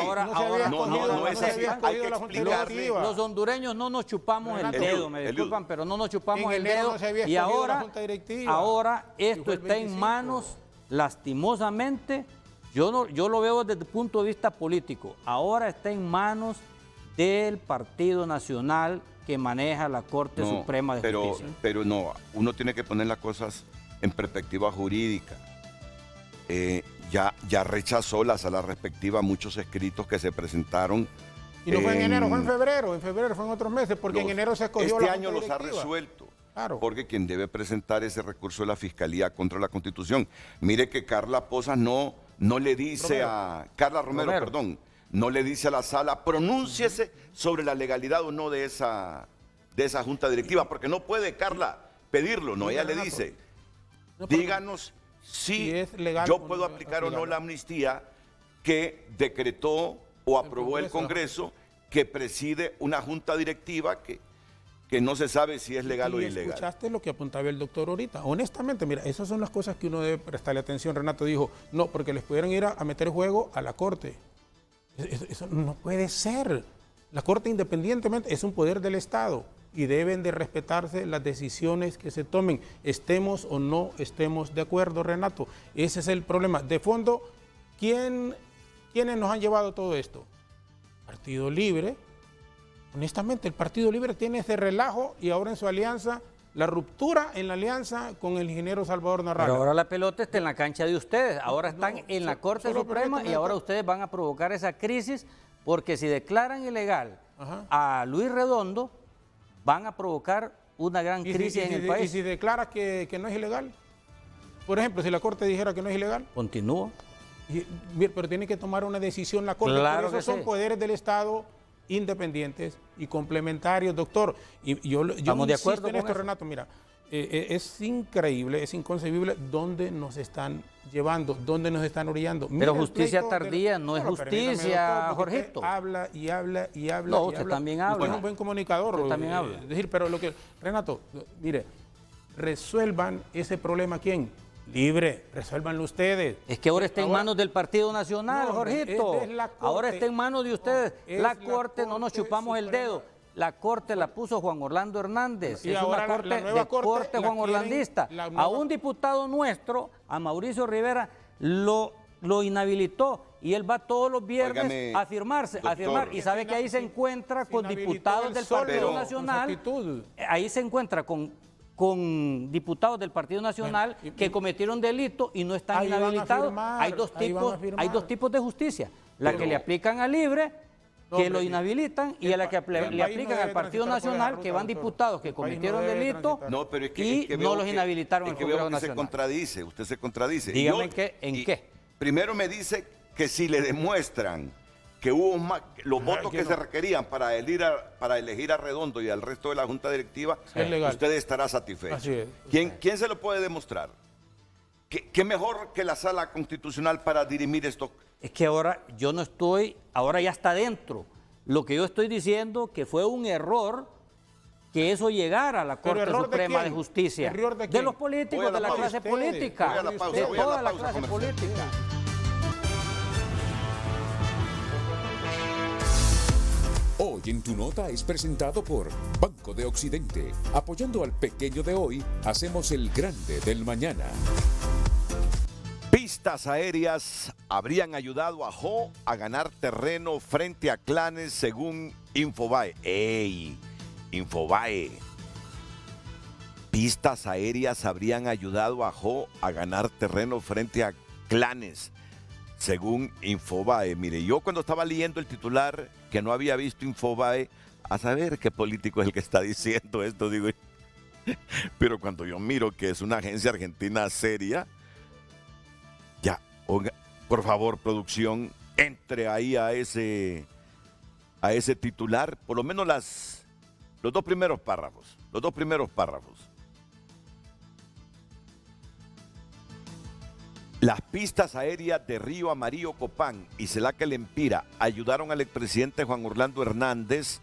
No es así. Hay que explicarle. Los hondureños no nos chupamos el dedo, me disculpan, pero no nos chupamos el dedo. Y ahora esto está en manos, lastimosamente, yo lo veo desde el punto de vista político, ahora está en manos del Partido Nacional que maneja la Corte Suprema de Justicia. Pero no, uno tiene que poner las cosas en perspectiva jurídica. Ya rechazó la sala respectiva muchos escritos que se presentaron. Y no fue en enero, fue en febrero fue en otros meses, porque en enero se escogió este año los ha resuelto. Claro. Porque quien debe presentar ese recurso es la Fiscalía contra la Constitución. Mire que Carla Pozas no le dice Carla Romero, perdón, no le dice a la sala, pronúnciese sobre la legalidad o no de esa junta directiva, porque no puede Carla pedirlo, no, ella le dice, díganos si es legal, yo puedo aplicar o no la amnistía que decretó o aprobó el Congreso, que preside una junta directiva que no se sabe si es legal o ilegal. Escuchaste lo que apuntaba el doctor ahorita. Honestamente, mira, esas son las cosas que uno debe prestarle atención. Renato dijo, no, porque les pudieran ir a meter juego a la Corte. Eso no puede ser. La Corte, independientemente, es un poder del Estado y deben de respetarse las decisiones que se tomen, estemos o no estemos de acuerdo, Renato. Ese es el problema. De fondo, ¿quiénes nos han llevado todo esto? Partido Libre. Honestamente, el Partido Libre tiene ese relajo y ahora en su alianza, la ruptura en la alianza con el ingeniero Salvador Narraga. Pero ahora la pelota está en la cancha de ustedes, ahora están en la Corte Suprema y ahora ustedes van a provocar esa crisis porque si declaran ilegal a Luis Redondo, van a provocar una gran crisis en el país. ¿Y si declara que no es ilegal? Por ejemplo, si la Corte dijera que no es ilegal. Continúa. Pero tiene que tomar una decisión la Corte. Claro, por eso son poderes del Estado independientes y complementarios, doctor. Y yo estamos de acuerdo en esto, Renato, mira, es increíble, es inconcebible dónde nos están llevando, dónde nos están orillando. Pero justicia tardía no es justicia, Jorgito. Habla y habla y habla. No, usted también habla. Usted es un buen comunicador. Usted también habla. Es decir, pero Renato, mire, resuelvan ese problema, ¿quién? Libre, resuélvanlo ustedes. Es que ahora está en manos del Partido Nacional, Jorgito. Ahora está en manos de ustedes. La Corte, no nos chupamos el dedo. La Corte la puso Juan Orlando Hernández. Y es ahora una corte de corte Juan Orlandista. A un diputado nuestro, a Mauricio Rivera, lo inhabilitó y él va todos los viernes a firmar. Y sabe que ahí se encuentra con diputados del Partido Nacional. Ahí se encuentra con diputados del Partido Nacional que cometieron delito y no están inhabilitados. Hay dos tipos de justicia. La que le aplican a Libre, que lo inhabilitan, y a la que le aplican al Partido Nacional, que van diputados que cometieron delito y no los inhabilitaron en el Congreso Nacional. Usted se contradice. Dígame en qué. Primero me dice que si le demuestran que hubo los votos que se requerían para elegir a Redondo y al resto de la Junta Directiva, usted estará satisfecho. Así es. ¿Quién se lo puede demostrar? ¿Qué mejor que la Sala Constitucional para dirimir esto? Es que ahora yo no estoy, ahora ya está dentro. Lo que yo estoy diciendo que fue un error que eso llegara a la Corte Suprema de Justicia. ¿De los políticos, de la clase política, de toda la clase política? Hoy en Tu Nota es presentado por Banco de Occidente. Apoyando al pequeño de hoy, hacemos el grande del mañana. Pistas aéreas habrían ayudado a Jo a ganar terreno frente a clanes según Infobae. ¡Ey! Infobae. Pistas aéreas habrían ayudado a Jo a ganar terreno frente a clanes según Infobae. Mire, yo cuando estaba leyendo el titular, que no había visto Infobae, a saber qué político es el que está diciendo esto, digo. Pero cuando yo miro que es una agencia argentina seria, Oiga, por favor, producción, entre ahí a ese titular, por lo menos los dos primeros párrafos. Las pistas aéreas de Río Amarillo Copán y Celaca El Empira ayudaron al expresidente Juan Orlando Hernández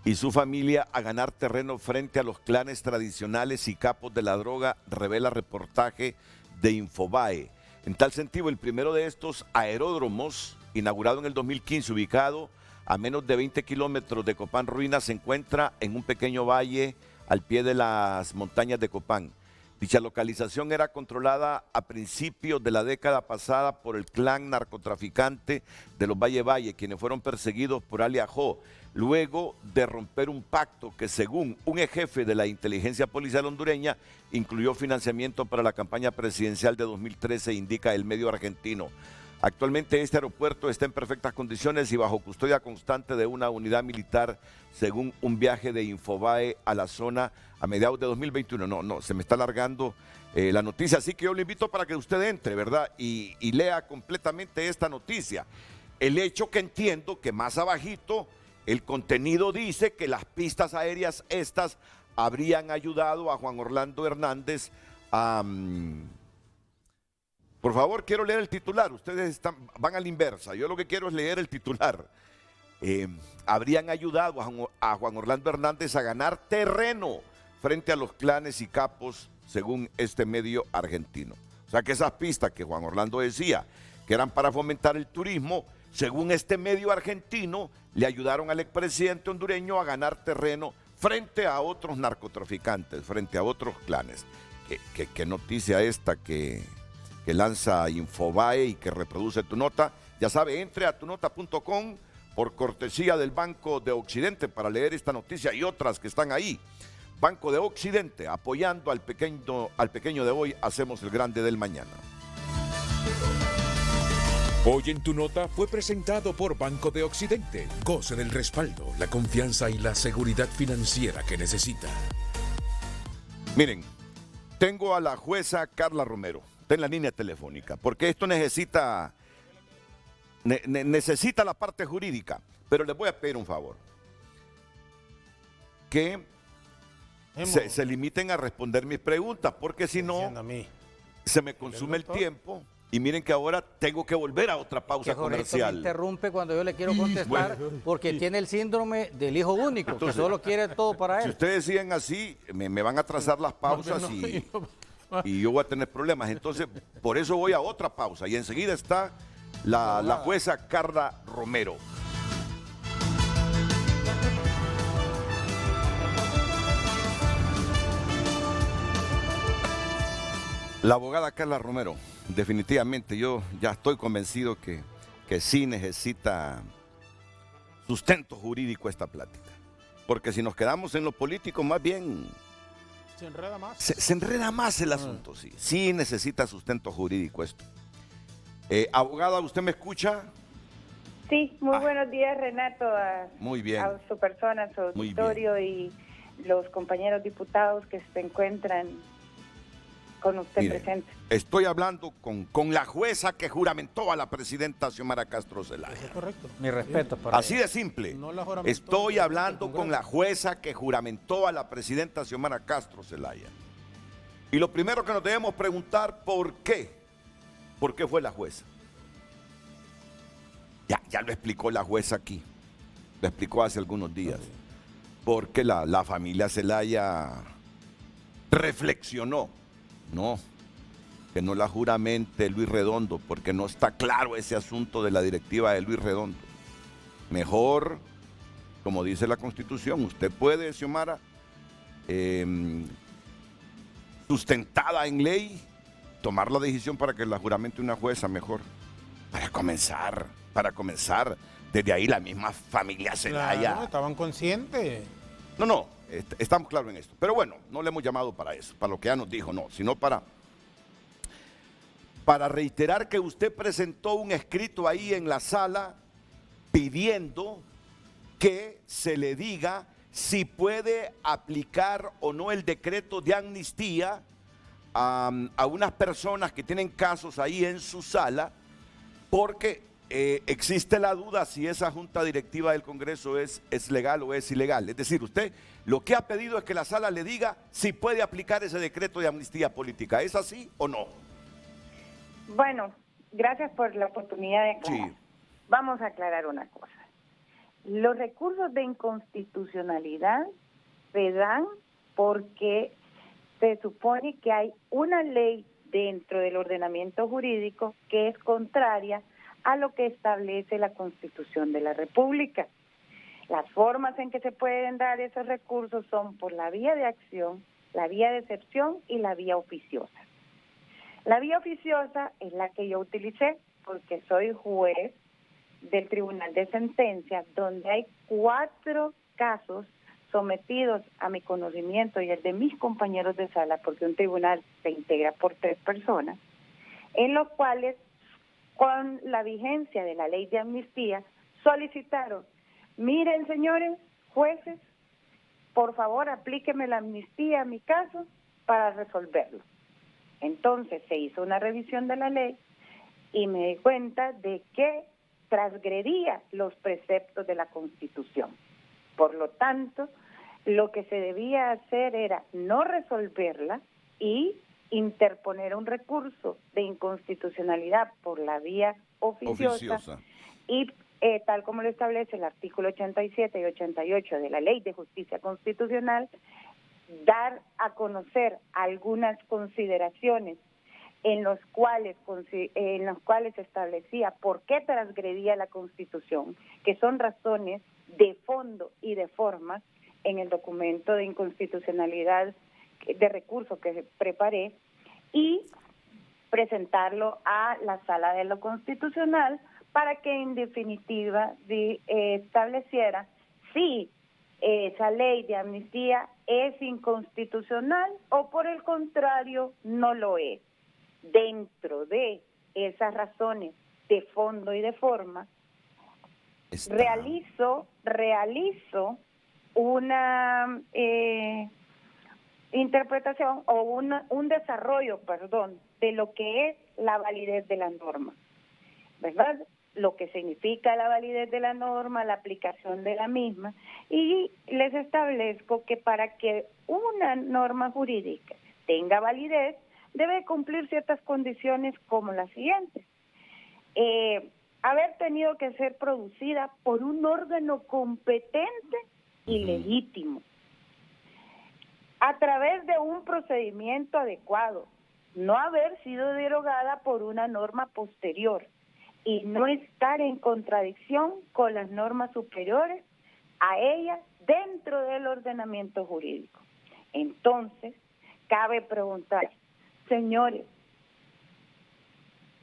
y su familia a ganar terreno frente a los clanes tradicionales y capos de la droga, revela reportaje de Infobae. En tal sentido, el primero de estos aeródromos, inaugurado en el 2015, ubicado a menos de 20 kilómetros de Copán Ruinas, se encuentra en un pequeño valle al pie de las montañas de Copán. Dicha localización era controlada a principios de la década pasada por el clan narcotraficante de los Valle, quienes fueron perseguidos por Ali Ajó, luego de romper un pacto que, según un ex jefe de la inteligencia policial hondureña, incluyó financiamiento para la campaña presidencial de 2013, indica el medio argentino. Actualmente este aeropuerto está en perfectas condiciones y bajo custodia constante de una unidad militar, según un viaje de Infobae a la zona a mediados de 2021. No, se me está alargando la noticia, así que yo le invito para que usted entre, ¿verdad? Y lea completamente esta noticia. El hecho que entiendo que más abajito el contenido dice que las pistas aéreas estas habrían ayudado a Juan Orlando Hernández a... Por favor, quiero leer el titular. Ustedes van a la inversa. Yo lo que quiero es leer el titular. Habrían ayudado a Juan Orlando Hernández a ganar terreno frente a los clanes y capos, según este medio argentino. O sea que esas pistas que Juan Orlando decía que eran para fomentar el turismo, según este medio argentino, le ayudaron al expresidente hondureño a ganar terreno frente a otros narcotraficantes, frente a otros clanes. ¿Qué noticia esta que lanza Infobae y que reproduce Tu Nota? Ya sabe, entre a tunota.com por cortesía del Banco de Occidente para leer esta noticia y otras que están ahí. Banco de Occidente, apoyando al pequeño de hoy, hacemos el grande del mañana. Hoy en Tu Nota fue presentado por Banco de Occidente. Goce del respaldo, la confianza y la seguridad financiera que necesita. Miren, tengo a la jueza Carla Romero, está en la línea telefónica, porque esto necesita la parte jurídica, pero les voy a pedir un favor. Que se limiten a responder mis preguntas, porque si no, se me consume el tiempo. Y miren que ahora tengo que volver a otra pausa comercial. Me interrumpe cuando yo le quiero contestar, porque tiene el síndrome del hijo único, entonces, que solo quiere todo para él. Si ustedes siguen así, me van a atrasar las pausas y yo voy a tener problemas. Entonces, por eso voy a otra pausa. Y enseguida está la jueza Carla Romero. La abogada Carla Romero, definitivamente yo ya estoy convencido que sí necesita sustento jurídico esta plática. Porque si nos quedamos en lo político, más bien se enreda más. Se enreda más el asunto, sí. Sí necesita sustento jurídico esto. Abogada, ¿usted me escucha? Sí, muy buenos días, Renato, muy bien. A su persona, a su auditorio y los compañeros diputados que se encuentran con usted. Mire, presente. Estoy hablando con la jueza que juramentó a la presidenta Xiomara Castro Zelaya. Eso es correcto. Mi respeto para así de simple. No estoy hablando con la jueza que juramentó a la presidenta Xiomara Castro Zelaya. Y lo primero que nos debemos preguntar, ¿por qué? ¿Por qué fue la jueza? Ya lo explicó la jueza aquí. Lo explicó hace algunos días. Porque la familia Zelaya reflexionó. No, que no la juramente Luis Redondo, porque no está claro ese asunto de la directiva de Luis Redondo. Mejor, como dice la Constitución, usted puede, Xiomara, sustentada en ley, tomar la decisión para que la juramente una jueza mejor. Para comenzar, desde ahí la misma familia Zelaya. Claro, estaban conscientes. No. Estamos claros en esto. Pero bueno, no le hemos llamado para eso, para lo que ya nos dijo, no, sino para reiterar que usted presentó un escrito ahí en la sala pidiendo que se le diga si puede aplicar o no el decreto de amnistía a unas personas que tienen casos ahí en su sala porque existe la duda si esa junta directiva del Congreso es legal o es ilegal. Es decir, usted lo que ha pedido es que la sala le diga si puede aplicar ese decreto de amnistía política. ¿Es así o no? Bueno, gracias por la oportunidad de aclarar. Sí. Vamos a aclarar una cosa. Los recursos de inconstitucionalidad se dan porque se supone que hay una ley dentro del ordenamiento jurídico que es contraria a lo que establece la Constitución de la República. Las formas en que se pueden dar esos recursos son por la vía de acción, la vía de excepción y la vía oficiosa. La vía oficiosa es la que yo utilicé porque soy juez del Tribunal de Sentencias, donde hay 4 casos sometidos a mi conocimiento y el de mis compañeros de sala, porque un tribunal se integra por 3 personas, en los cuales, con la vigencia de la ley de amnistía, solicitaron: miren, señores jueces, por favor aplíqueme la amnistía a mi caso para resolverlo. Entonces se hizo una revisión de la ley y me di cuenta de que transgredía los preceptos de la Constitución. Por lo tanto, lo que se debía hacer era no resolverla y interponer un recurso de inconstitucionalidad por la vía oficiosa. Y tal como lo establece el artículo 87 y 88 de la Ley de Justicia Constitucional, dar a conocer algunas consideraciones en los cuales se establecía por qué transgredía la Constitución, que son razones de fondo y de forma en el documento de inconstitucionalidad de recurso que preparé, y presentarlo a la Sala de lo Constitucional para que en definitiva estableciera si esa ley de amnistía es inconstitucional o por el contrario no lo es. Dentro de esas razones de fondo y de forma, realizo una interpretación o un desarrollo, de lo que es la validez de la norma, ¿verdad? Lo que significa la validez de la norma, la aplicación de la misma, y les establezco que para que una norma jurídica tenga validez, debe cumplir ciertas condiciones como las siguientes. Haber tenido que ser producida por un órgano competente y legítimo, a través de un procedimiento adecuado, no haber sido derogada por una norma posterior y no estar en contradicción con las normas superiores a ella dentro del ordenamiento jurídico. Entonces, cabe preguntar: señores,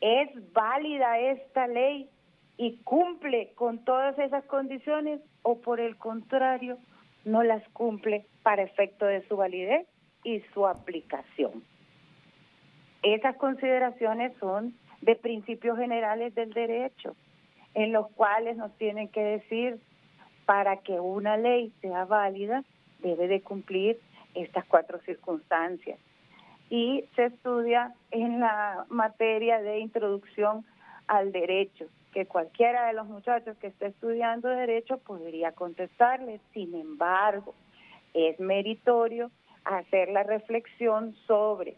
¿es válida esta ley y cumple con todas esas condiciones o por el contrario no las cumple para efecto de su validez y su aplicación? Esas consideraciones son de principios generales del derecho, en los cuales nos tienen que decir, para que una ley sea válida, debe de cumplir estas 4 circunstancias. Y se estudia en la materia de introducción al derecho, que cualquiera de los muchachos que esté estudiando derecho podría contestarle. Sin embargo, es meritorio hacer la reflexión sobre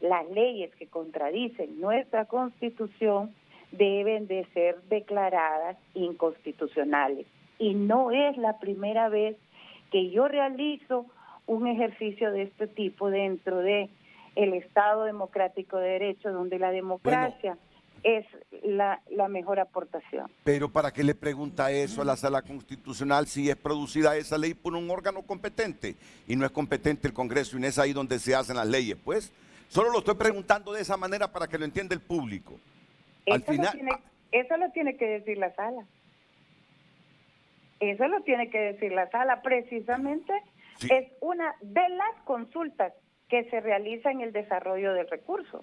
las leyes que contradicen nuestra Constitución deben de ser declaradas inconstitucionales. Y no es la primera vez que yo realizo un ejercicio de este tipo dentro de el Estado democrático de derecho, donde la democracia es la mejor aportación. Pero ¿para qué le pregunta eso a la Sala Constitucional si es producida esa ley por un órgano competente y no es competente el Congreso y no es ahí donde se hacen las leyes? Pues solo lo estoy preguntando de esa manera para que lo entienda el público. Al final, eso lo tiene que decir la Sala. Eso lo tiene que decir la Sala. Precisamente sí. Es una de las consultas que se realiza en el desarrollo del recurso.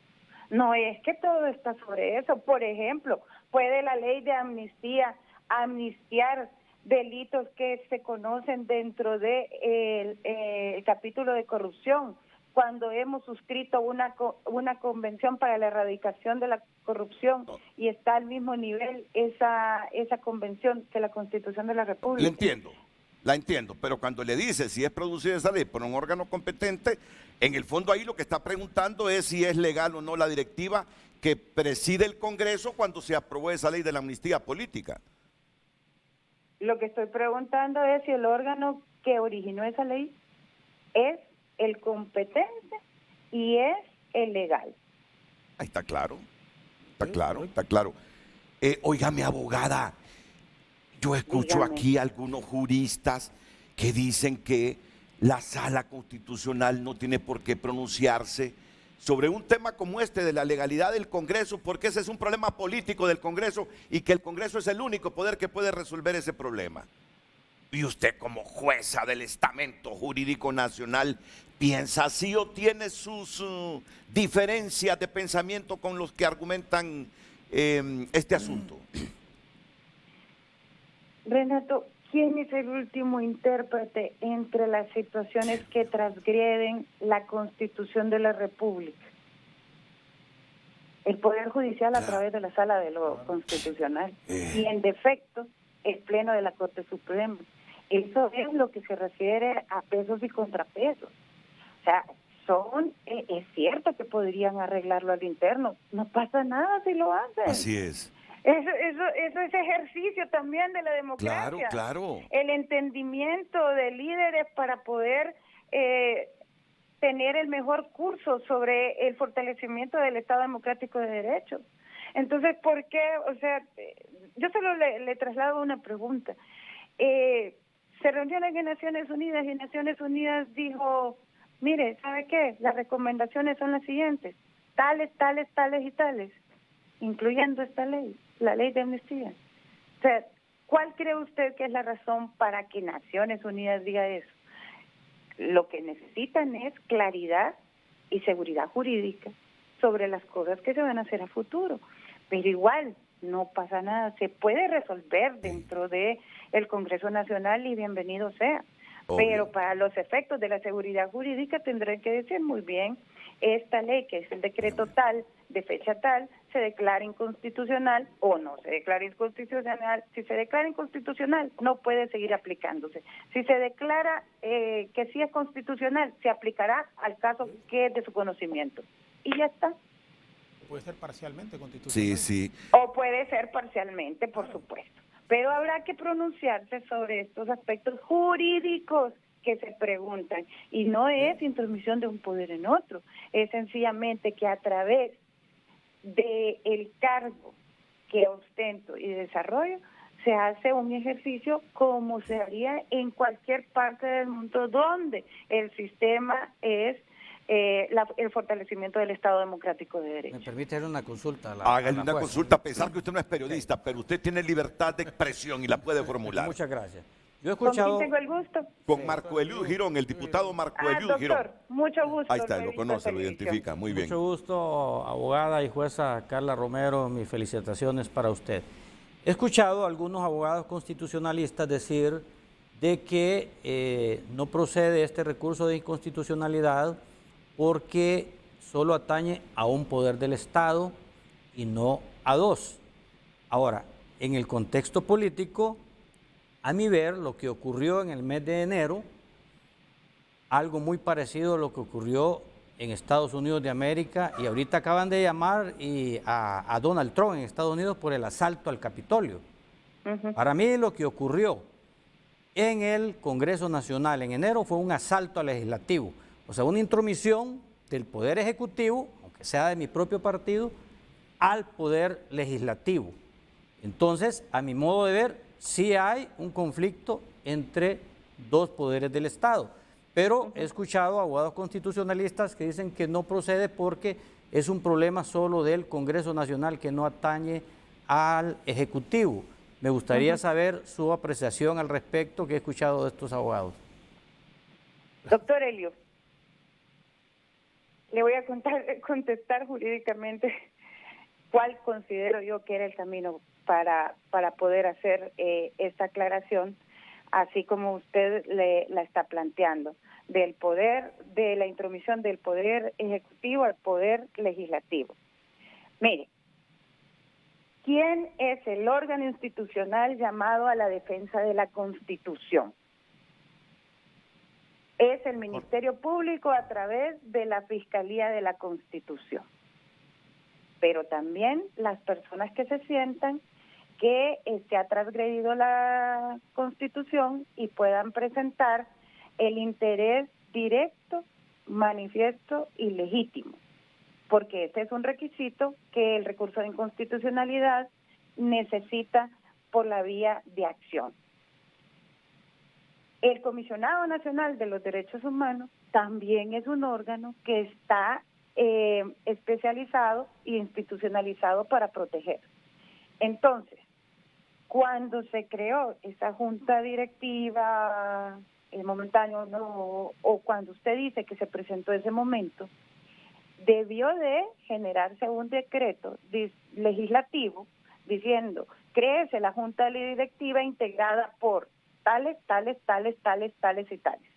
No es que todo está sobre eso. Por ejemplo, ¿puede la ley de amnistía amnistiar delitos que se conocen dentro del capítulo de corrupción? cuando hemos suscrito una convención para la erradicación de la corrupción y está al mismo nivel esa convención que la Constitución de la República. La entiendo, pero cuando le dice si es producida esa ley por un órgano competente, en el fondo ahí lo que está preguntando es si es legal o no la directiva que preside el Congreso cuando se aprobó esa ley de la amnistía política. Lo que estoy preguntando es si el órgano que originó esa ley es el competente y es el legal. Ahí está claro, está claro. Óigame, abogada, yo escucho aquí algunos juristas que dicen que la Sala Constitucional no tiene por qué pronunciarse sobre un tema como este de la legalidad del Congreso, porque ese es un problema político del Congreso y que el Congreso es el único poder que puede resolver ese problema. Y usted, como jueza del estamento jurídico nacional, ¿piensa así o tiene sus diferencias de pensamiento con los que argumentan este asunto? Renato, ¿quién es el último intérprete entre las situaciones que transgreden la Constitución de la República? El Poder Judicial a través de la Sala de lo Constitucional. Y en defecto, el Pleno de la Corte Suprema. Eso es lo que se refiere a pesos y contrapesos. O sea, es cierto que podrían arreglarlo al interno. No pasa nada si lo hacen. Así es. Eso es ejercicio también de la democracia. Claro. El entendimiento de líderes para poder tener el mejor curso sobre el fortalecimiento del Estado Democrático de Derecho. Entonces, ¿por qué? O sea, yo solo le traslado una pregunta. Se reunieron en Naciones Unidas y Naciones Unidas dijo, mire, ¿sabe qué? Las recomendaciones son las siguientes, tales y tales, incluyendo esta ley, la ley de amnistía. O sea, ¿cuál cree usted que es la razón para que Naciones Unidas diga eso? Lo que necesitan es claridad y seguridad jurídica sobre las cosas que se van a hacer a futuro. Pero igual, no pasa nada, se puede resolver dentro de el Congreso Nacional y bienvenido sea. Obvio. Pero para los efectos de la seguridad jurídica tendrán que decir muy bien, esta ley que es el decreto tal, de fecha tal, se declara inconstitucional o no se declara inconstitucional. Si se declara inconstitucional, no puede seguir aplicándose. Si se declara que sí es constitucional, se aplicará al caso que es de su conocimiento. Y ya está. Puede ser parcialmente constitucional. Sí. O puede ser parcialmente, por supuesto. Pero habrá que pronunciarse sobre estos aspectos jurídicos que se preguntan. Y no es intromisión de un poder en otro. Es sencillamente que a través del cargo que ostento y desarrollo, se hace un ejercicio como se haría en cualquier parte del mundo donde el sistema es el fortalecimiento del Estado Democrático de Derecho. ¿Me permite hacer una consulta? Hágale una consulta, a pesar que usted no es periodista, pero usted tiene libertad de expresión y la puede formular. Muchas gracias. Yo he escuchado... ¿Con quién tengo el gusto? Con Marco Eliud Girón, el diputado Marco Eliud Girón. Doctor, mucho gusto. Ahí está, lo conoce, lo identifica, muy bien. Mucho gusto, abogada y jueza Carla Romero, mis felicitaciones para usted. He escuchado a algunos abogados constitucionalistas decir de que no procede este recurso de inconstitucionalidad porque solo atañe a un poder del Estado y no a dos. Ahora, en el contexto político, a mi ver, lo que ocurrió en el mes de enero, algo muy parecido a lo que ocurrió en Estados Unidos de América, y ahorita acaban de llamar a Donald Trump en Estados Unidos por el asalto al Capitolio. Para mí lo que ocurrió en el Congreso Nacional en enero fue un asalto al legislativo. O sea, una intromisión del Poder Ejecutivo, aunque sea de mi propio partido, al Poder Legislativo. Entonces, a mi modo de ver, sí hay un conflicto entre dos poderes del Estado. Pero he escuchado a abogados constitucionalistas que dicen que no procede porque es un problema solo del Congreso Nacional que no atañe al Ejecutivo. Me gustaría saber su apreciación al respecto que he escuchado de estos abogados. Doctor Eliud, le voy a contestar jurídicamente cuál considero yo que era el camino para poder hacer esta aclaración así como usted la está planteando, del poder, de la intromisión del poder ejecutivo al poder legislativo. Mire, ¿quién es el órgano institucional llamado a la defensa de la Constitución? Es el Ministerio Público a través de la Fiscalía de la Constitución. Pero también las personas que se sientan que se ha transgredido la Constitución y puedan presentar el interés directo, manifiesto y legítimo, porque ese es un requisito que el recurso de inconstitucionalidad necesita por la vía de acción. El Comisionado Nacional de los Derechos Humanos también es un órgano que está especializado e institucionalizado para proteger. Entonces, cuando se creó esa junta directiva momentáneo, ¿no? o cuando usted dice que se presentó ese momento, debió de generarse un decreto legislativo diciendo, créese la junta directiva integrada por tales, tales, tales, tales, tales y tales.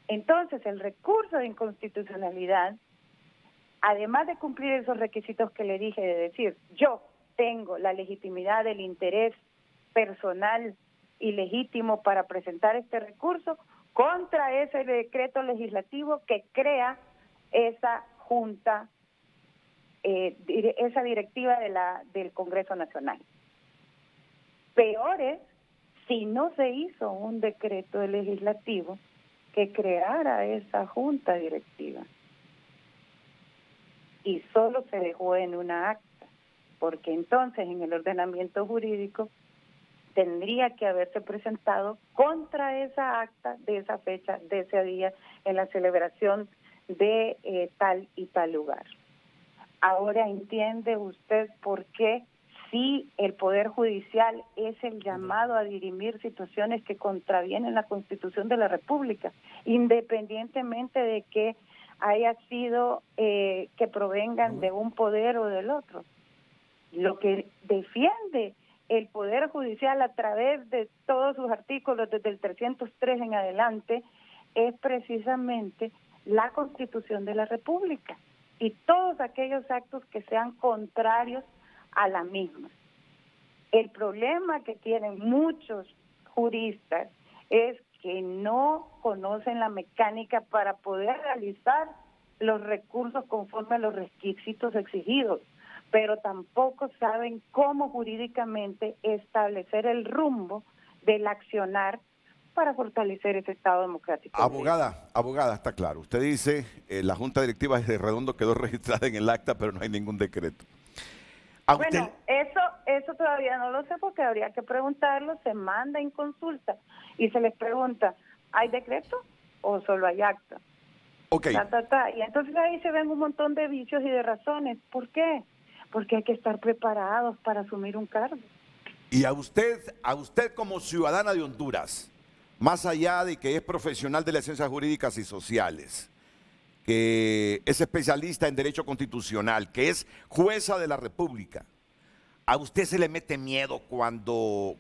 Entonces, el recurso de inconstitucionalidad, además de cumplir esos requisitos que le dije, de decir, yo tengo la legitimidad del interés personal y legítimo para presentar este recurso contra ese decreto legislativo que crea esa junta, esa directiva del Congreso Nacional. Peor es si no se hizo un decreto legislativo que creara esa junta directiva y solo se dejó en una acta, porque entonces en el ordenamiento jurídico tendría que haberse presentado contra esa acta de esa fecha, de ese día, en la celebración de tal y tal lugar. Ahora entiende usted por qué, si el Poder Judicial es el llamado a dirimir situaciones que contravienen la Constitución de la República, independientemente de que haya sido que provengan de un poder o del otro. Lo que defiende el Poder Judicial a través de todos sus artículos, desde el 303 en adelante, es precisamente la Constitución de la República y todos aquellos actos que sean contrarios a la misma. El problema que tienen muchos juristas es que no conocen la mecánica para poder realizar los recursos conforme a los requisitos exigidos, pero tampoco saben cómo jurídicamente establecer el rumbo del accionar para fortalecer ese Estado democrático. Abogada, está claro. Usted dice, la Junta Directiva de Redondo quedó registrada en el acta, pero no hay ningún decreto. Bueno, eso todavía no lo sé porque habría que preguntarlo, se manda en consulta y se les pregunta, ¿hay decreto o solo hay acta? Okay. Y entonces ahí se ven un montón de vicios y de razones. ¿Por qué? Porque hay que estar preparados para asumir un cargo. Y a usted como ciudadana de Honduras, más allá de que es profesional de las ciencias jurídicas y sociales, que es especialista en derecho constitucional, que es jueza de la República, ¿a usted se le mete miedo cuando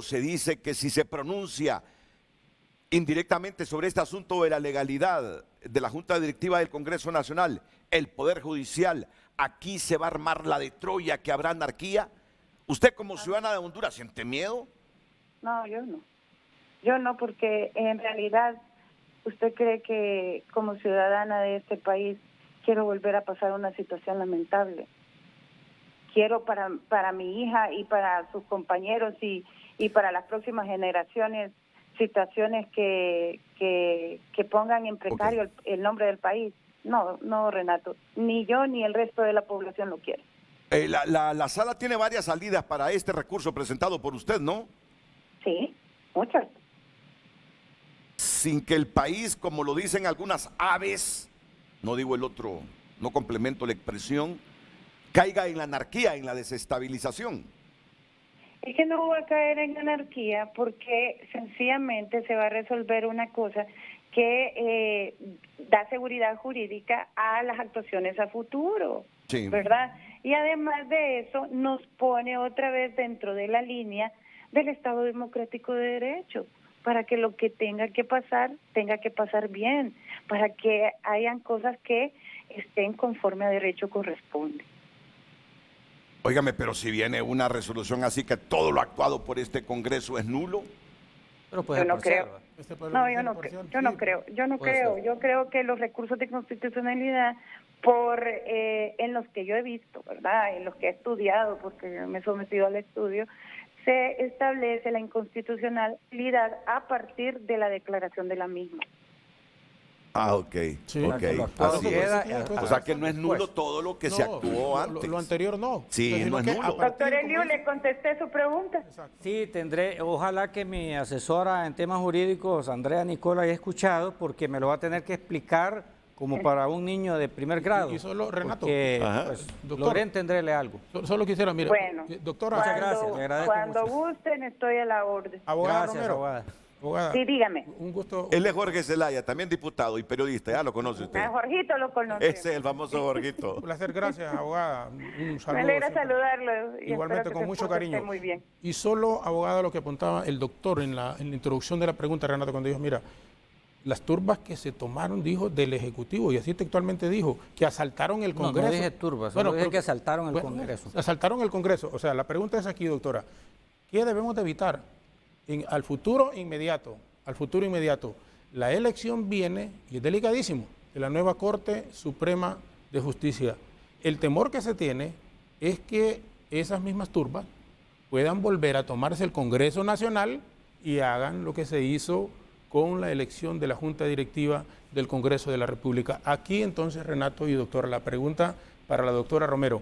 se dice que si se pronuncia indirectamente sobre este asunto de la legalidad de la Junta Directiva del Congreso Nacional, el Poder Judicial, aquí se va a armar la de Troya, que habrá anarquía? ¿Usted como ciudadana de Honduras siente miedo? No, yo no. Yo no, porque en realidad, ¿usted cree que como ciudadana de este país quiero volver a pasar una situación lamentable? Quiero para mi hija y para sus compañeros y para las próximas generaciones situaciones que pongan en precario el nombre del país. No, Renato, ni yo ni el resto de la población lo quiere. La sala tiene varias salidas para este recurso presentado por usted, ¿no? Sí, muchas. Sin que el país, como lo dicen algunas aves, no digo el otro, no complemento la expresión, caiga en la anarquía, en la desestabilización. Es que no va a caer en anarquía porque sencillamente se va a resolver una cosa que da seguridad jurídica a las actuaciones a futuro, sí, ¿verdad? Y además de eso nos pone otra vez dentro de la línea del Estado Democrático de Derecho, para que lo que tenga que pasar bien, para que hayan cosas que estén conforme a derecho corresponde. Óigame, pero si viene una resolución así que todo lo actuado por este Congreso es nulo. Pero puede Yo no creo. No, Yo no creo. Yo creo que los recursos de constitucionalidad, en los que yo he visto, ¿verdad? En los que he estudiado, porque me he sometido al estudio, se establece la inconstitucionalidad a partir de la declaración de la misma. Ah, ok. Sí. Ok. Así es. O sea que no es nulo todo lo que se actuó antes. Lo anterior no. Sí, no es nulo. Doctor Eliu, ¿le contesté su pregunta? Sí, ojalá que mi asesora en temas jurídicos, Andrea Nicola, haya escuchado, porque me lo va a tener que explicar como para un niño de primer grado. Y solo, Renato, pues, logré entenderle algo. Solo quisiera, mira, bueno, doctora. Muchas gracias, le agradezco cuando mucho. gusten, estoy a la orden. Abogada Gracias, Romero. abogada. Sí, dígame. Un gusto. Él es Jorge Zelaya, también diputado y periodista, ya lo conoce usted. A Jorgito lo conoce. Ese es el famoso Jorgito. Un placer, gracias, abogada. Un saludo. Me alegra siempre. saludarlo. Y Igualmente, espero que con su mucho esposa cariño. esté muy bien. Y solo, abogada, lo que apuntaba el doctor en la introducción de la pregunta, Renato, cuando dijo, mira, las turbas que se tomaron, dijo, del Ejecutivo, y así textualmente dijo, que asaltaron el Congreso. No dije turbas, solo dije que asaltaron el Congreso. Asaltaron el Congreso. O sea, la pregunta es aquí, doctora, ¿qué debemos de evitar al futuro inmediato? Al futuro inmediato. La elección viene, y es delicadísimo, de la nueva Corte Suprema de Justicia. El temor que se tiene es que esas mismas turbas puedan volver a tomarse el Congreso Nacional y hagan lo que se hizo con la elección de la Junta Directiva del Congreso de la República. Aquí entonces, Renato y doctora, la pregunta para la doctora Romero,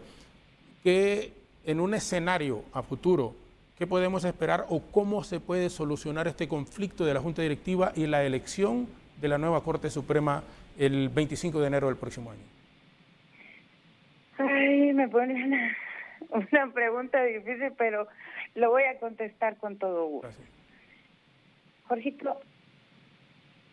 que en un escenario a futuro, ¿qué podemos esperar o cómo se puede solucionar este conflicto de la Junta Directiva y la elección de la nueva Corte Suprema el 25 de enero del próximo año? Ay, me pone una pregunta difícil, pero lo voy a contestar con todo gusto. Gracias. Jorgito,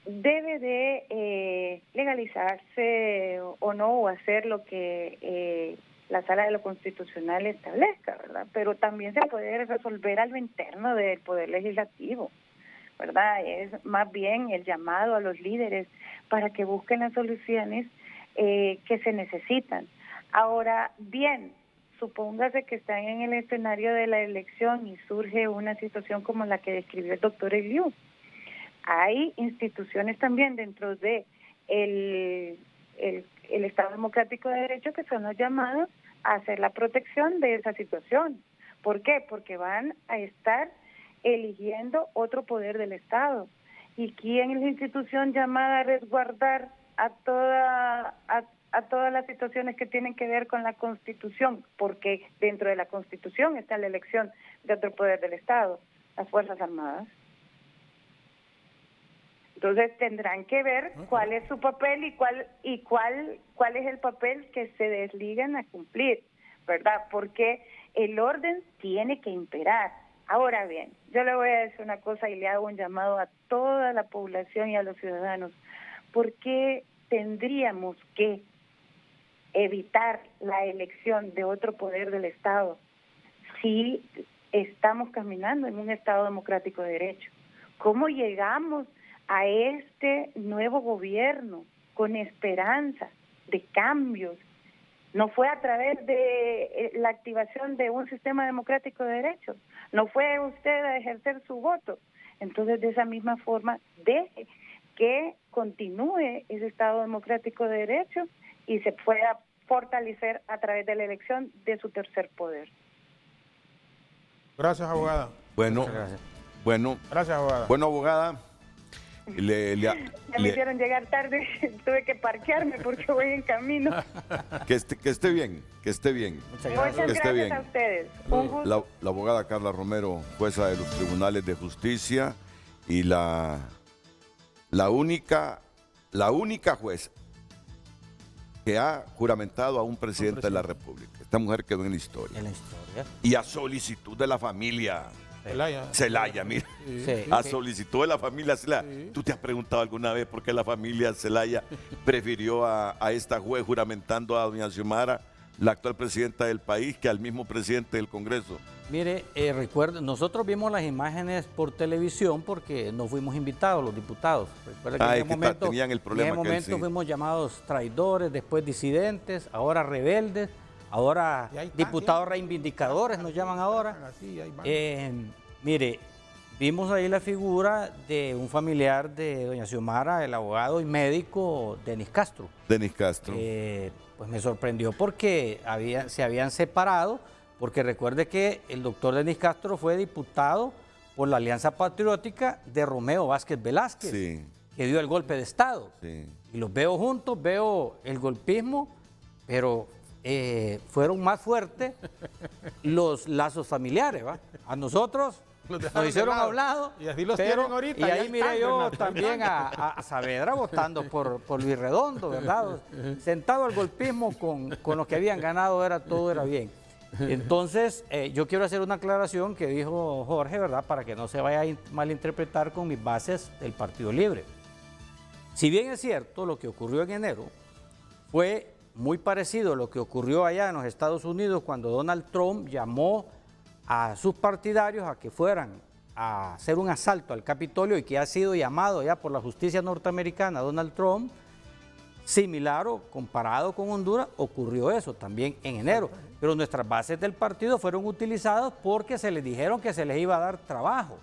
debe de legalizarse o no, o hacer lo que la Sala de lo Constitucional establezca, ¿verdad? Pero también se puede resolver a lo interno del Poder Legislativo, ¿verdad? Es más bien el llamado a los líderes para que busquen las soluciones que se necesitan. Ahora, bien, supóngase que están en el escenario de la elección y surge una situación como la que describió el doctor Eliu. Hay instituciones también dentro de el Estado Democrático de Derecho que son los llamados a hacer la protección de esa situación. ¿Por qué? Porque van a estar eligiendo otro poder del Estado. ¿Y quién es la institución llamada a resguardar a todas las situaciones que tienen que ver con la Constitución? Porque dentro de la Constitución está la elección de otro poder del Estado, las Fuerzas Armadas. Entonces tendrán que ver cuál es su papel y cuál es el papel que se desligan a cumplir, ¿verdad? Porque el orden tiene que imperar. Ahora bien, yo le voy a decir una cosa y le hago un llamado a toda la población y a los ciudadanos. ¿Por qué tendríamos que evitar la elección de otro poder del Estado si estamos caminando en un Estado democrático de derecho? ¿Cómo llegamos a este nuevo gobierno con esperanza de cambios? No fue a través de la activación de un sistema democrático de derechos, no fue usted a ejercer su voto. Entonces, de esa misma forma, deje que continúe ese Estado democrático de derechos y se pueda fortalecer a través de la elección de su tercer poder. Gracias, abogada. Bueno, gracias, abogada. Bueno, abogada. Ya me hicieron llegar tarde, tuve que parquearme porque voy en camino. Que esté bien, que esté bien. Muchas gracias a ustedes. La abogada Carla Romero, jueza de los tribunales de justicia y la única jueza que ha juramentado a un presidente de la República. Esta mujer quedó en la historia. Y a solicitud de la familia Zelaya, mira. Sí. A solicitud de la familia Zelaya. Sí. ¿Tú te has preguntado alguna vez por qué la familia Zelaya prefirió a esta juez juramentando a doña Xiomara la actual presidenta del país que al mismo presidente del Congreso. Mire, recuerden, nosotros vimos las imágenes por televisión porque no fuimos invitados los diputados. Recuerden que en ese momento, tenían el problema. En ese momento fuimos llamados traidores, después disidentes, ahora rebeldes, ahora diputados reivindicadores nos llaman ahora. Mire, vimos ahí la figura de un familiar de doña Xiomara, el abogado y médico Denis Castro. Denis Castro. Pues me sorprendió porque se habían separado, porque recuerde que el doctor Denis Castro fue diputado por la Alianza Patriótica de Romeo Vázquez Velázquez, que dio el golpe de Estado. Y los veo juntos, veo el golpismo, pero fueron más fuertes los lazos familiares, ¿va? A nosotros nos hicieron a un lado, y así los tienen ahorita. Y ahí miré yo también a Saavedra votando por Luis Redondo, ¿verdad? Sentado al golpismo con los que habían ganado, todo era bien. Entonces, yo quiero hacer una aclaración que dijo Jorge, ¿verdad? Para que no se vaya a malinterpretar con mis bases del Partido Libre. Si bien es cierto, lo que ocurrió en enero fue muy parecido a lo que ocurrió allá en los Estados Unidos cuando Donald Trump llamó a sus partidarios a que fueran a hacer un asalto al Capitolio y que ha sido llamado ya por la justicia norteamericana Donald Trump, similar o comparado con Honduras, ocurrió eso también en enero. Pero nuestras bases del partido fueron utilizadas porque se les dijeron que se les iba a dar trabajo.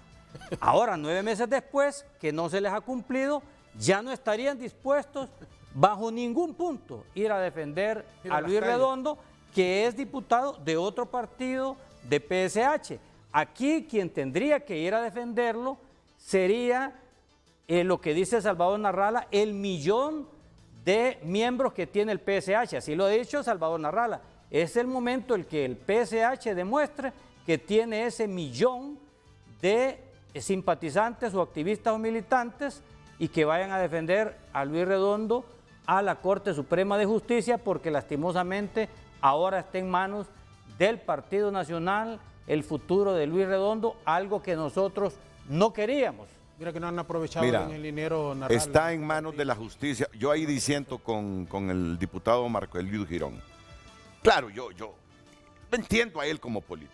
Ahora, 9 meses después, que no se les ha cumplido, ya no estarían dispuestos bajo ningún punto ir a defender a Luis Redondo, que es diputado de otro partido de PSH. Aquí quien tendría que ir a defenderlo sería lo que dice Salvador Narrala, el 1.000.000 de miembros que tiene el PSH. Así lo ha dicho Salvador Narrala. Es el momento en que el PSH demuestre que tiene ese 1.000.000 de simpatizantes o activistas o militantes y que vayan a defender a Luis Redondo a la Corte Suprema de Justicia, porque lastimosamente ahora está en manos del Partido Nacional el futuro de Luis Redondo, algo que nosotros no queríamos. Mira que no han aprovechado en el dinero. Está en manos de la justicia. Yo ahí disiento con el diputado Marco Elio Girón. Claro, yo entiendo a él como político.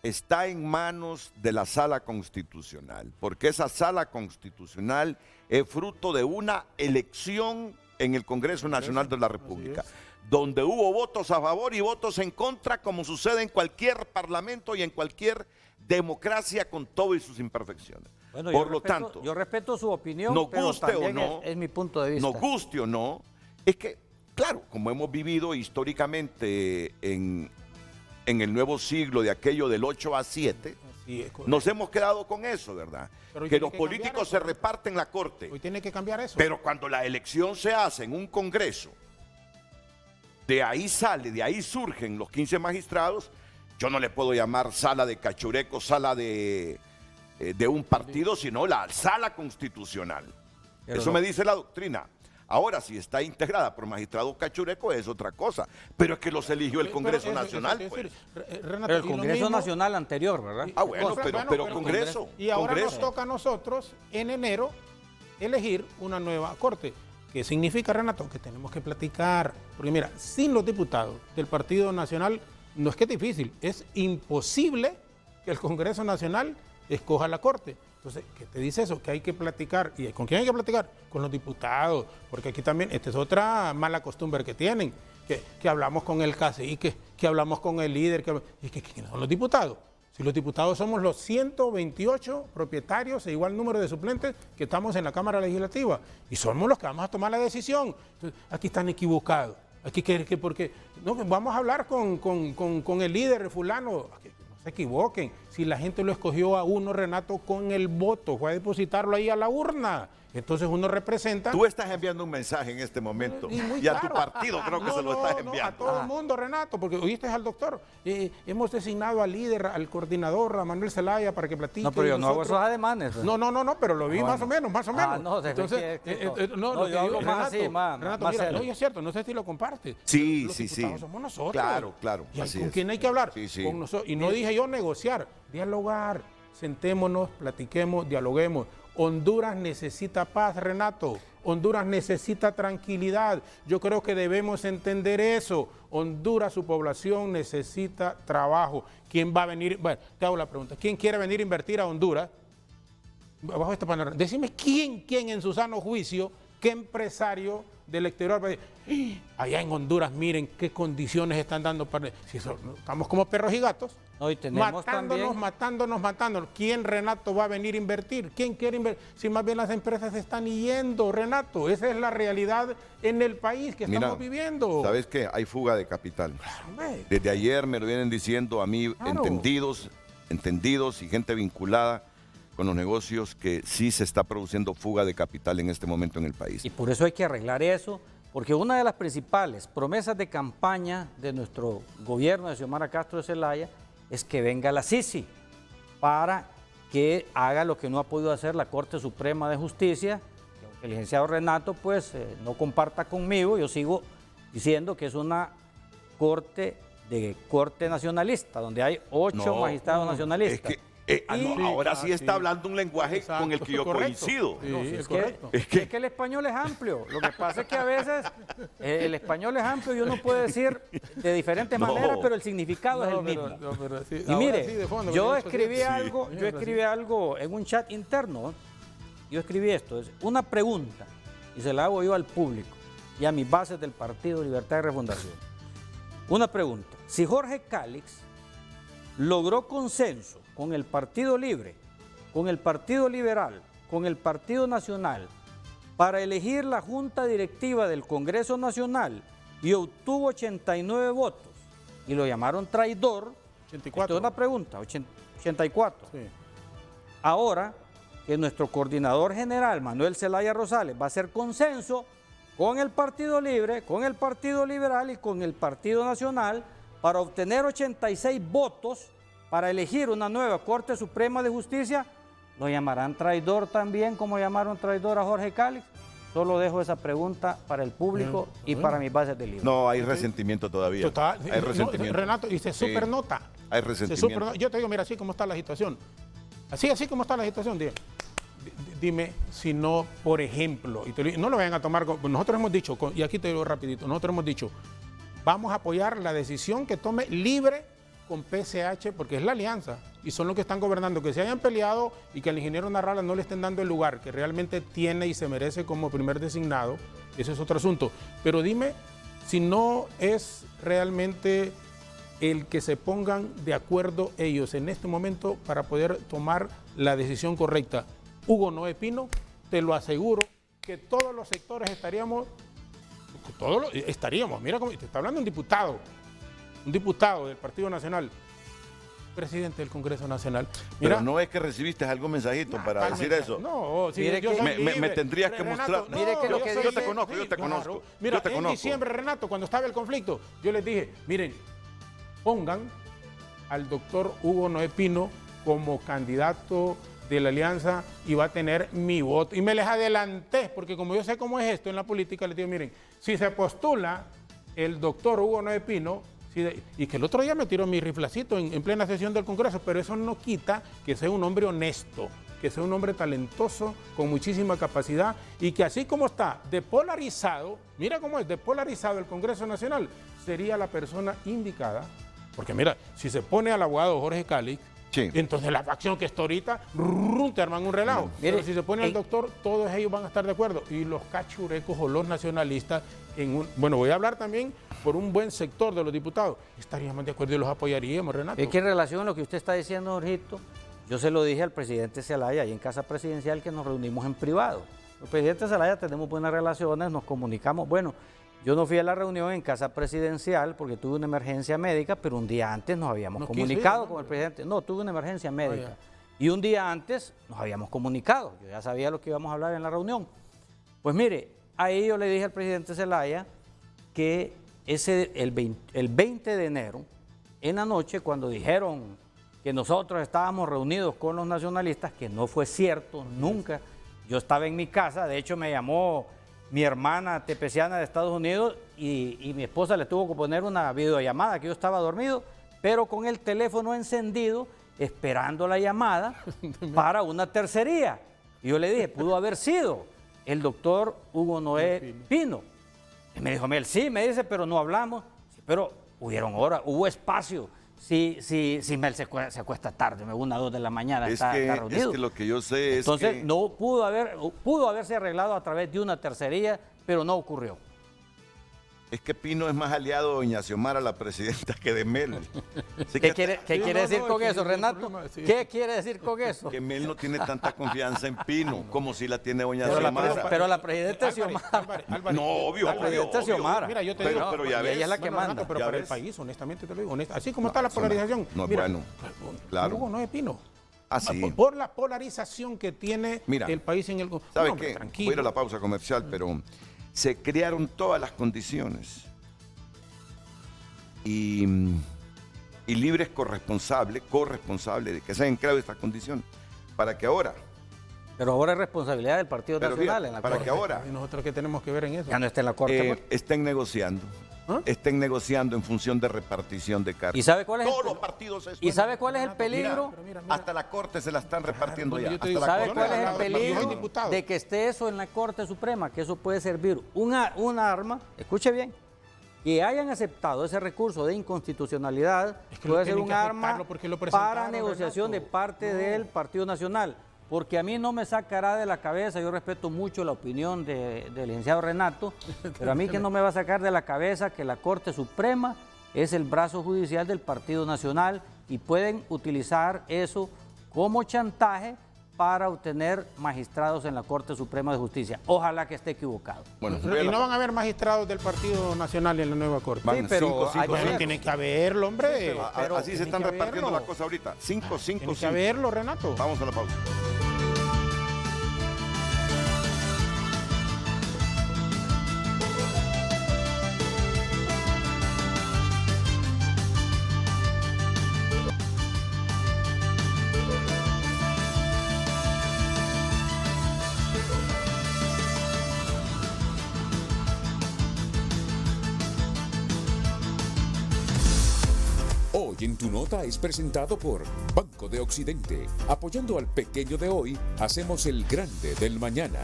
Está en manos de la Sala Constitucional, porque esa Sala Constitucional es fruto de una elección en el Congreso Nacional de la República, donde hubo votos a favor y votos en contra, como sucede en cualquier parlamento y en cualquier democracia con todo y sus imperfecciones. Bueno, por lo tanto, yo respeto su opinión, nos pero guste también o no, es mi punto de vista. Nos guste o no, es que, claro, como hemos vivido históricamente en el nuevo siglo de aquello del 8 a 7, nos hemos quedado con eso, ¿verdad? Que los políticos se reparten la corte. Hoy tiene que cambiar eso. Pero cuando la elección se hace en un congreso, de ahí surgen los 15 magistrados. Yo no le puedo llamar sala de cachureco, sala de un partido, sino la sala constitucional. Eso me dice la doctrina. Ahora, si está integrada por magistrados cachurecos, es otra cosa. Pero es que los eligió el Congreso Nacional. Pero el Congreso Nacional anterior, ¿verdad? Bueno, pero Congreso. Y ahora nos toca a nosotros, en enero, elegir una nueva corte. ¿Qué significa, Renato? Que tenemos que platicar. Porque mira, sin los diputados del Partido Nacional, no es que es difícil, es imposible que el Congreso Nacional escoja la corte. Entonces, ¿qué te dice eso? Que hay que platicar. ¿Y con quién hay que platicar? Con los diputados. Porque aquí también, esta es otra mala costumbre que tienen, que hablamos con el cacique, que hablamos con el líder, y que son los diputados. Si los diputados somos los 128 propietarios e igual número de suplentes que estamos en la Cámara Legislativa, y somos los que vamos a tomar la decisión. Entonces, aquí están equivocados. Aquí porque no, vamos a hablar con el líder fulano. No se equivoquen, si la gente lo escogió a uno, Renato, con el voto, fue a depositarlo ahí a la urna. Entonces uno representa... Tú estás enviando un mensaje en este momento y a tu partido creo que se lo estás enviando. A todo el mundo, Renato, porque oíste al doctor. Hemos designado al líder, al coordinador, a Manuel Zelaya, para que platique. No, pero yo no hago esos ademanes. No, pero lo vi más o menos. No, entonces, yo hablo más así, Renato, mira, no, es cierto, no sé si lo compartes. Sí. Somos nosotros. Claro. ¿Y con quién hay que hablar? Sí. Con nosotros. Y no dije yo negociar, dialogar. Sentémonos, platiquemos, dialoguemos. Honduras necesita paz, Renato. Honduras necesita tranquilidad. Yo creo que debemos entender eso. Honduras, su población necesita trabajo. ¿Quién va a venir? Bueno, te hago la pregunta. ¿Quién quiere venir a invertir a Honduras? Bajo este panorama. Decime quién en su sano juicio, qué empresario del exterior va a decir, allá en Honduras, miren qué condiciones están dando para... Si estamos como perros y gatos. No, y tenemos matándonos. ¿Quién, Renato, va a venir a invertir? ¿Quién quiere invertir? Si más bien las empresas se están yendo, Renato. Esa es la realidad en el país que estamos viviendo. ¿Sabes qué? Hay fuga de capital. Desde ayer me lo vienen diciendo a mí, entendidos y gente vinculada con los negocios, que sí se está produciendo fuga de capital en este momento en el país. Y por eso hay que arreglar eso, porque una de las principales promesas de campaña de nuestro gobierno de Xiomara Castro de Zelaya es que venga la Sisi para que haga lo que no ha podido hacer la Corte Suprema de Justicia. El licenciado Renato pues no comparta conmigo, yo sigo diciendo que es una corte nacionalista, donde hay 8 magistrados nacionalistas. Ahora sí está hablando un lenguaje con el que yo coincido. Es que el español es amplio. Lo que pasa es que a veces el español es amplio y uno puede decir de diferentes maneras, pero el significado es el mismo. Y mire, yo escribí algo en un chat interno. Yo escribí esto, es una pregunta, y se la hago yo al público y a mis bases del Partido Libertad y Refundación. Una pregunta: si Jorge Cálix logró consenso con el Partido Libre, con el Partido Liberal, con el Partido Nacional, para elegir la Junta Directiva del Congreso Nacional y obtuvo 89 votos y lo llamaron traidor, 84. Esto es una pregunta, 84. Sí. Ahora que nuestro coordinador general, Manuel Zelaya Rosales, va a hacer consenso con el Partido Libre, con el Partido Liberal y con el Partido Nacional para obtener 86 votos para elegir una nueva Corte Suprema de Justicia, ¿lo llamarán traidor también como llamaron traidor a Jorge Cálix? Solo dejo esa pregunta para el público y para mis bases de libro. No, hay resentimiento todavía. Total, hay resentimiento. Renato, y se supernota. Hay resentimiento. Yo te digo, mira, así como está la situación. Así como está la situación, dime si no, por ejemplo, y no lo vayan a tomar, nosotros hemos dicho, y aquí te digo rapidito, nosotros hemos dicho, vamos a apoyar la decisión que tome Libre con PCH, porque es la alianza, y son los que están gobernando, que se hayan peleado y que al ingeniero Narrala no le estén dando el lugar que realmente tiene y se merece como primer designado, ese es otro asunto. Pero dime si no es realmente el que se pongan de acuerdo ellos en este momento para poder tomar la decisión correcta. Hugo Noé Pino, te lo aseguro, que todos los sectores estaríamos, mira cómo te está hablando un diputado del Partido Nacional, presidente del Congreso Nacional. Mira, pero no es que recibiste algún mensajito para decir eso. No, si me tendrías que mostrar. No, mire que yo te conozco. Mira, en diciembre, Renato, cuando estaba el conflicto, yo les dije, miren, pongan al doctor Hugo Noé Pino como candidato de la alianza y va a tener mi voto. Y me les adelanté, porque como yo sé cómo es esto en la política, les digo, miren, si se postula el doctor Hugo Noé Pino, y que el otro día me tiró mi riflacito en plena sesión del Congreso, pero eso no quita que sea un hombre honesto, que sea un hombre talentoso, con muchísima capacidad, y que así como está depolarizado, mira cómo es depolarizado el Congreso Nacional, sería la persona indicada, porque mira, si se pone al abogado Jorge Cálix, entonces la facción que está ahorita, te arman un relajo. Pero si se pone al doctor, todos ellos van a estar de acuerdo. Y los cachurecos o los nacionalistas, bueno, voy a hablar también por un buen sector de los diputados, estaríamos de acuerdo y los apoyaríamos, Renato. Es que en relación a lo que usted está diciendo, Jorgito, yo se lo dije al presidente Zelaya ahí en Casa Presidencial, que nos reunimos en privado. El presidente Zelaya tenemos buenas relaciones, nos comunicamos. Bueno, yo no fui a la reunión en Casa Presidencial porque tuve una emergencia médica, pero un día antes nos habíamos comunicado con el presidente. No, tuve una emergencia médica. Y un día antes nos habíamos comunicado. Yo ya sabía lo que íbamos a hablar en la reunión. Pues mire, ahí yo le dije al presidente Zelaya que el 20 de enero, en la noche, cuando dijeron que nosotros estábamos reunidos con los nacionalistas, que no fue cierto, nunca. Yo estaba en mi casa, de hecho me llamó mi hermana tepeciana de Estados Unidos y mi esposa le tuvo que poner una videollamada, que yo estaba dormido, pero con el teléfono encendido, esperando la llamada para una tercería. Y yo le dije, pudo haber sido el doctor Hugo Noé Pino. Y me dijo, Mel, sí, me dice, pero no hablamos. Sí, pero hubieron horas, hubo espacio. Si Mel se acuesta tarde, 1 o 2 de la mañana, está reunido. Es que lo que yo sé Entonces, es que... no pudo haberse arreglado a través de una tercería, pero no ocurrió. Es que Pino es más aliado de doña Xiomara, la presidenta, que de Mel. ¿Qué quiere decir con eso, Renato? ¿Qué quiere decir con eso? Que Mel no tiene tanta confianza en Pino como si la tiene doña Xiomara. Pero la presidenta es Xiomara. No, obvio. La presidenta es Xiomara. Mira, yo te digo, pero ya ves. Ella es la que manda. Pero para el país, honestamente te lo digo, así como está la polarización. No es mira, bueno. Claro. Hugo Noé Pino. Así. Por la polarización que tiene el país en el... ¿Sabes qué? Voy a ir a la pausa comercial, pero se crearon todas las condiciones y libres corresponsables de que se hayan creado estas condiciones para que ahora... Pero ahora es responsabilidad del Partido Nacional en la para Corte. que ahora... ¿Y nosotros qué tenemos que ver en eso? Ya no está en la Corte. Estén negociando. Estén negociando en función de repartición de cargos. ¿Y sabe cuál es Todos los partidos... ¿Y sabe cuál es el peligro? Mira, hasta la Corte se la están repartiendo ya. ¿Sabe cuál es el peligro de que esté eso en la Corte Suprema? Que eso puede servir un arma, escuche bien, que hayan aceptado ese recurso de inconstitucionalidad, puede ser un arma para negociación de parte del Partido Nacional. Porque a mí no me sacará de la cabeza, yo respeto mucho la opinión del licenciado Renato, pero a mí que no me va a sacar de la cabeza que la Corte Suprema es el brazo judicial del Partido Nacional y pueden utilizar eso como chantaje para obtener magistrados en la Corte Suprema de Justicia. Ojalá que esté equivocado. Bueno, y no van a haber magistrados del Partido Nacional en la nueva Corte. Sí, pero tiene que haberlo, hombre. Pero así se están repartiendo las cosas ahorita. 5. Tiene que haberlo, Renato. Vamos a la pausa. Hoy en Tu Nota es presentado por Banco de Occidente. Apoyando al pequeño de hoy, hacemos el grande del mañana.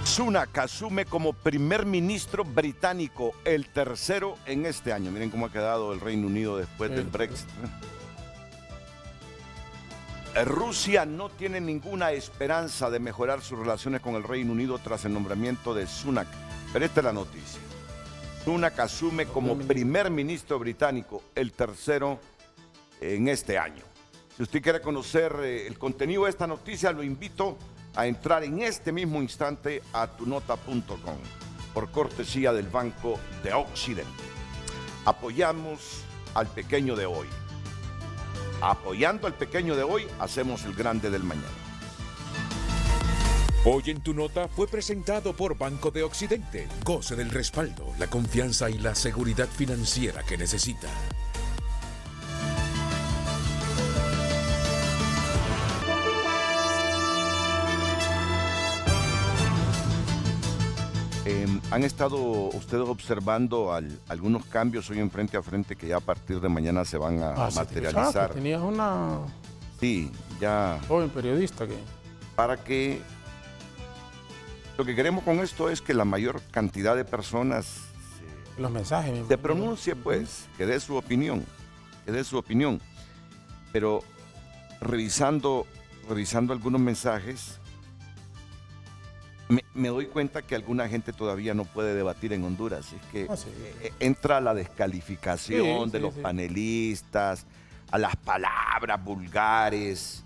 Sunak asume como primer ministro británico, el tercero en este año. Miren cómo ha quedado el Reino Unido después del Brexit. Rusia no tiene ninguna esperanza de mejorar sus relaciones con el Reino Unido tras el nombramiento de Sunak. Pero esta es la noticia. Sunak asume como primer ministro británico, el tercero en este año. Si usted quiere conocer el contenido de esta noticia, lo invito a entrar en este mismo instante a tunota.com, por cortesía del Banco de Occidente. Apoyamos al pequeño de hoy. Apoyando al pequeño de hoy, hacemos el grande del mañana. Hoy en Tu Nota fue presentado por Banco de Occidente. Goce del respaldo, la confianza y la seguridad financiera que necesita. ¿Han estado ustedes observando algunos cambios hoy en Frente a Frente que ya a partir de mañana se van a materializar? Tenías una... Sí, ya... Joven periodista que... Para que... Lo que queremos con esto es que la mayor cantidad de personas... Los mensajes. Se pronuncie, pues, que dé su opinión. Pero revisando algunos mensajes... Me doy cuenta que alguna gente todavía no puede debatir en Honduras. Es que entra la descalificación de los panelistas, a las palabras vulgares.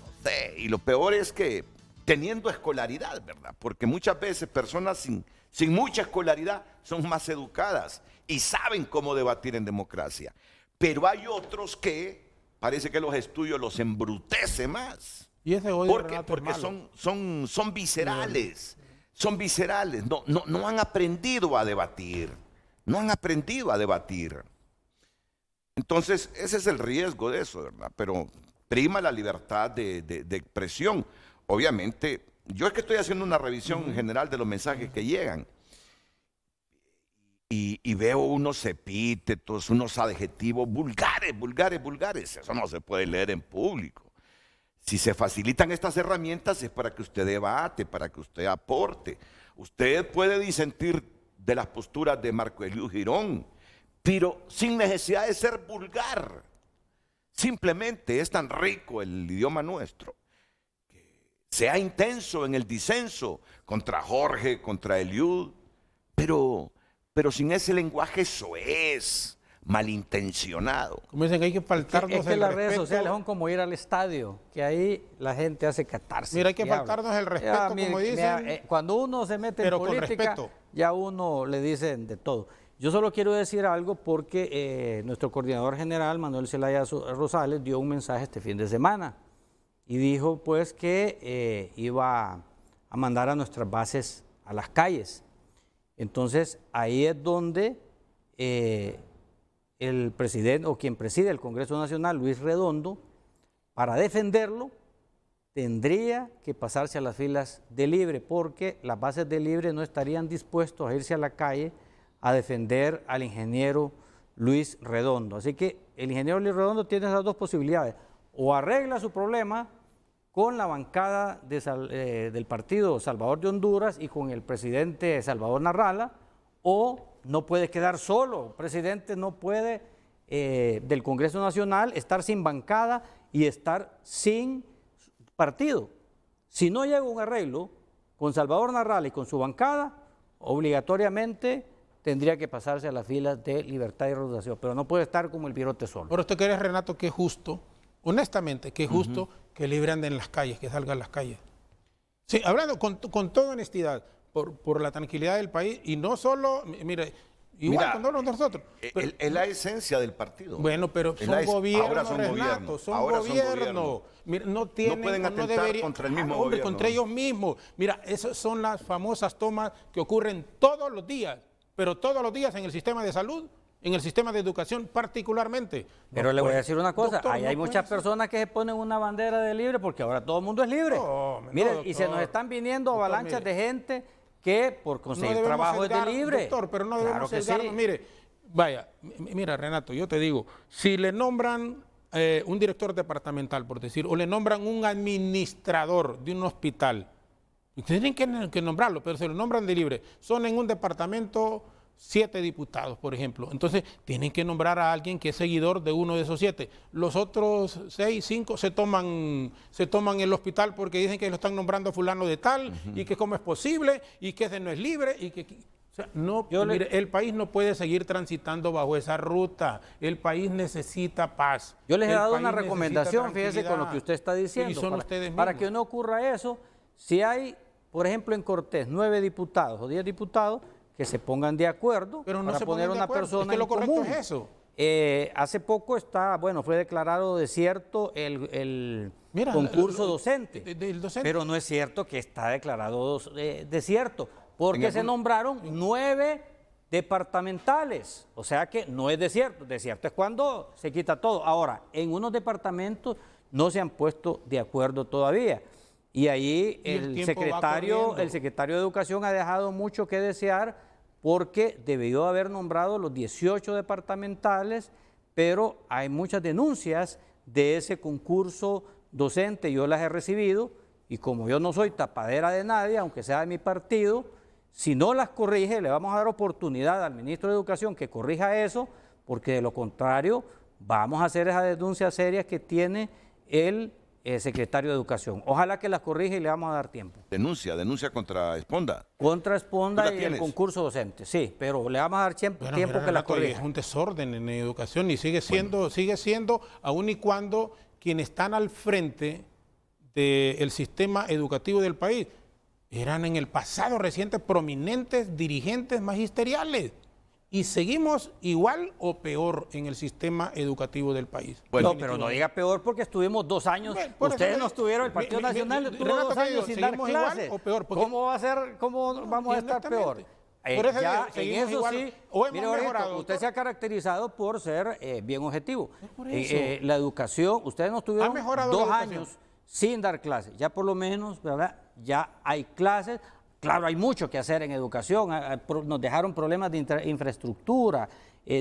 No sé, y lo peor es que teniendo escolaridad, ¿verdad? Porque muchas veces personas sin mucha escolaridad son más educadas y saben cómo debatir en democracia. Pero hay otros que parece que los estudios los embrutece más. Y ese odio, porque son viscerales, no han aprendido a debatir, Entonces, ese es el riesgo de eso, ¿verdad? Pero prima la libertad de expresión. Obviamente, yo es que estoy haciendo una revisión general de los mensajes que llegan y veo unos epítetos, unos adjetivos vulgares. Eso no se puede leer en público. Si se facilitan estas herramientas es para que usted debate, para que usted aporte. Usted puede disentir de las posturas de Marco Eliud Girón, pero sin necesidad de ser vulgar. Simplemente es tan rico el idioma nuestro que sea intenso en el disenso contra Jorge, contra Eliud, pero sin ese lenguaje soez, malintencionado. Como dicen, hay que faltarnos es que el las respeto. redes sociales son como ir al estadio, que ahí la gente hace catarsis. Mira, hay que faltarnos el respeto, como dicen. Cuando uno se mete en política, ya uno le dicen de todo. Yo solo quiero decir algo porque nuestro coordinador general, Manuel Zelaya Rosales, dio un mensaje este fin de semana y dijo pues que iba a mandar a nuestras bases a las calles. Entonces ahí es donde el presidente o quien preside el Congreso Nacional, Luis Redondo, para defenderlo, tendría que pasarse a las filas de Libre, porque las bases de Libre no estarían dispuestos a irse a la calle a defender al ingeniero Luis Redondo. Así que el ingeniero Luis Redondo tiene esas dos posibilidades: o arregla su problema con la bancada del partido Salvador de Honduras y con el presidente Salvador Narrala, o no puede quedar solo. El presidente no puede del Congreso Nacional estar sin bancada y estar sin partido. Si no llega a un arreglo con Salvador Narrala y con su bancada, obligatoriamente tendría que pasarse a las filas de Libertad y Refundación, pero no puede estar como el virote solo. Pero usted cree, Renato, que es justo, honestamente, que es justo que Libre ande en las calles, que salga a las calles. Sí, hablando con toda honestidad, por la tranquilidad del país, y no solo, mire, igual con todos nosotros. Es la esencia del partido. Bueno, pero son gobiernos, ahora son Renato, son gobiernos. Mira, no pueden atentar contra el mismo gobierno. Contra ellos mismos. Mira, esas son las famosas tomas que ocurren todos los días, pero todos los días en el sistema de salud, en el sistema de educación particularmente. Pero le voy a decir una cosa, doctor, hay muchas personas que se ponen una bandera de Libre porque ahora todo el mundo es libre. Mire, y se nos están viniendo avalanchas de gente que por conseguir trabajo es de Libre. Doctor, pero no debemos sesgarnos. Mire, vaya, mira, Renato, yo te digo, si le nombran un director departamental, por decir, o le nombran un administrador de un hospital, tienen que nombrarlo, pero se lo nombran de Libre. Son en un departamento 7 diputados, por ejemplo. Entonces, tienen que nombrar a alguien que es seguidor de uno de esos 7. Los otros 6, 5 se toman el hospital porque dicen que lo están nombrando a fulano de tal, y que cómo es posible, y que ese no es libre, y que... O sea, no, mire, el país no puede seguir transitando bajo esa ruta. El país necesita paz. Yo les he dado una recomendación, fíjese con lo que usted está diciendo. Y son ustedes para que no ocurra eso, si hay, por ejemplo, en Cortés 9 diputados o 10 diputados, que se pongan de acuerdo para poner una persona en común. Lo correcto es eso. Hace poco fue declarado desierto el concurso docente, pero no es cierto que está declarado desierto, porque se nombraron 9 departamentales, o sea que no es desierto. Desierto es cuando se quita todo. Ahora, en unos departamentos no se han puesto de acuerdo todavía. Y ahí el secretario de Educación ha dejado mucho que desear, porque debió haber nombrado los 18 departamentales, pero hay muchas denuncias de ese concurso docente. Yo las he recibido, y como yo no soy tapadera de nadie, aunque sea de mi partido, si no las corrige, le vamos a dar oportunidad al ministro de Educación que corrija eso, porque de lo contrario vamos a hacer esas denuncias serias que tiene el secretario de Educación. Ojalá que las corrija y le vamos a dar tiempo. Denuncia contra Esponda. Contra Esponda y el concurso docente, sí, pero le vamos a dar tiempo que la corrija. Es un desorden en educación y sigue siendo, aun y cuando quienes están al frente del sistema educativo del país eran en el pasado reciente prominentes dirigentes magisteriales. Y seguimos igual o peor en el sistema educativo del país. Bueno, no, pero no diga peor porque estuvimos 2 años. Ustedes no estuvieron, el Partido Nacional estuvo 2 años sin dar clases. O peor, ¿cómo vamos a estar peor? Por eso ya, en eso igual, sí, o hemos mire, mejorado. Usted se ha caracterizado por ser bien objetivo. La educación, ustedes no estuvieron 2 años sin dar clases. Ya por lo menos, ¿verdad? Ya hay clases. Claro, hay mucho que hacer en educación, nos dejaron problemas de infraestructura,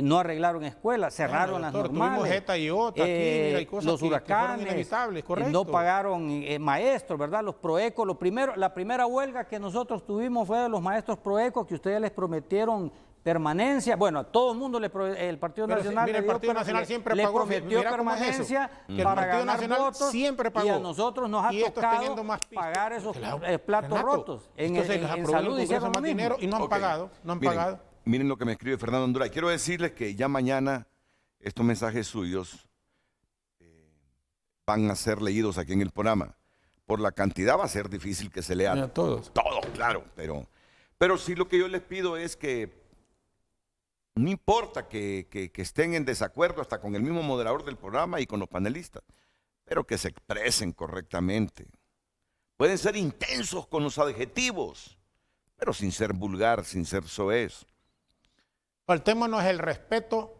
no arreglaron escuelas, cerraron las normales, tuvimos ETA y OTA aquí, hay cosas los que huracanes, fueron inevitables, correcto. no pagaron maestros, ¿verdad? Los proecos, la primera huelga que nosotros tuvimos fue de los maestros proecos, que ustedes les prometieron permanencia. Bueno, a todo el mundo el Partido Nacional mira, el Partido Nacional siempre le pagó, prometió permanencia para ganar votos, siempre pagó. Y a nosotros nos ha tocado pagar esos platos rotos. En salud hicieron lo mismo. Y no han pagado, Miren lo que me escribe Fernando Anduray. Quiero decirles que ya mañana estos mensajes suyos van a ser leídos aquí en el programa. Por la cantidad va a ser difícil que se lean todos, claro. Pero sí, lo que yo les pido es que no importa que estén en desacuerdo hasta con el mismo moderador del programa y con los panelistas, pero que se expresen correctamente. Pueden ser intensos con los adjetivos, pero sin ser vulgar, sin ser soez. Faltémonos el respeto,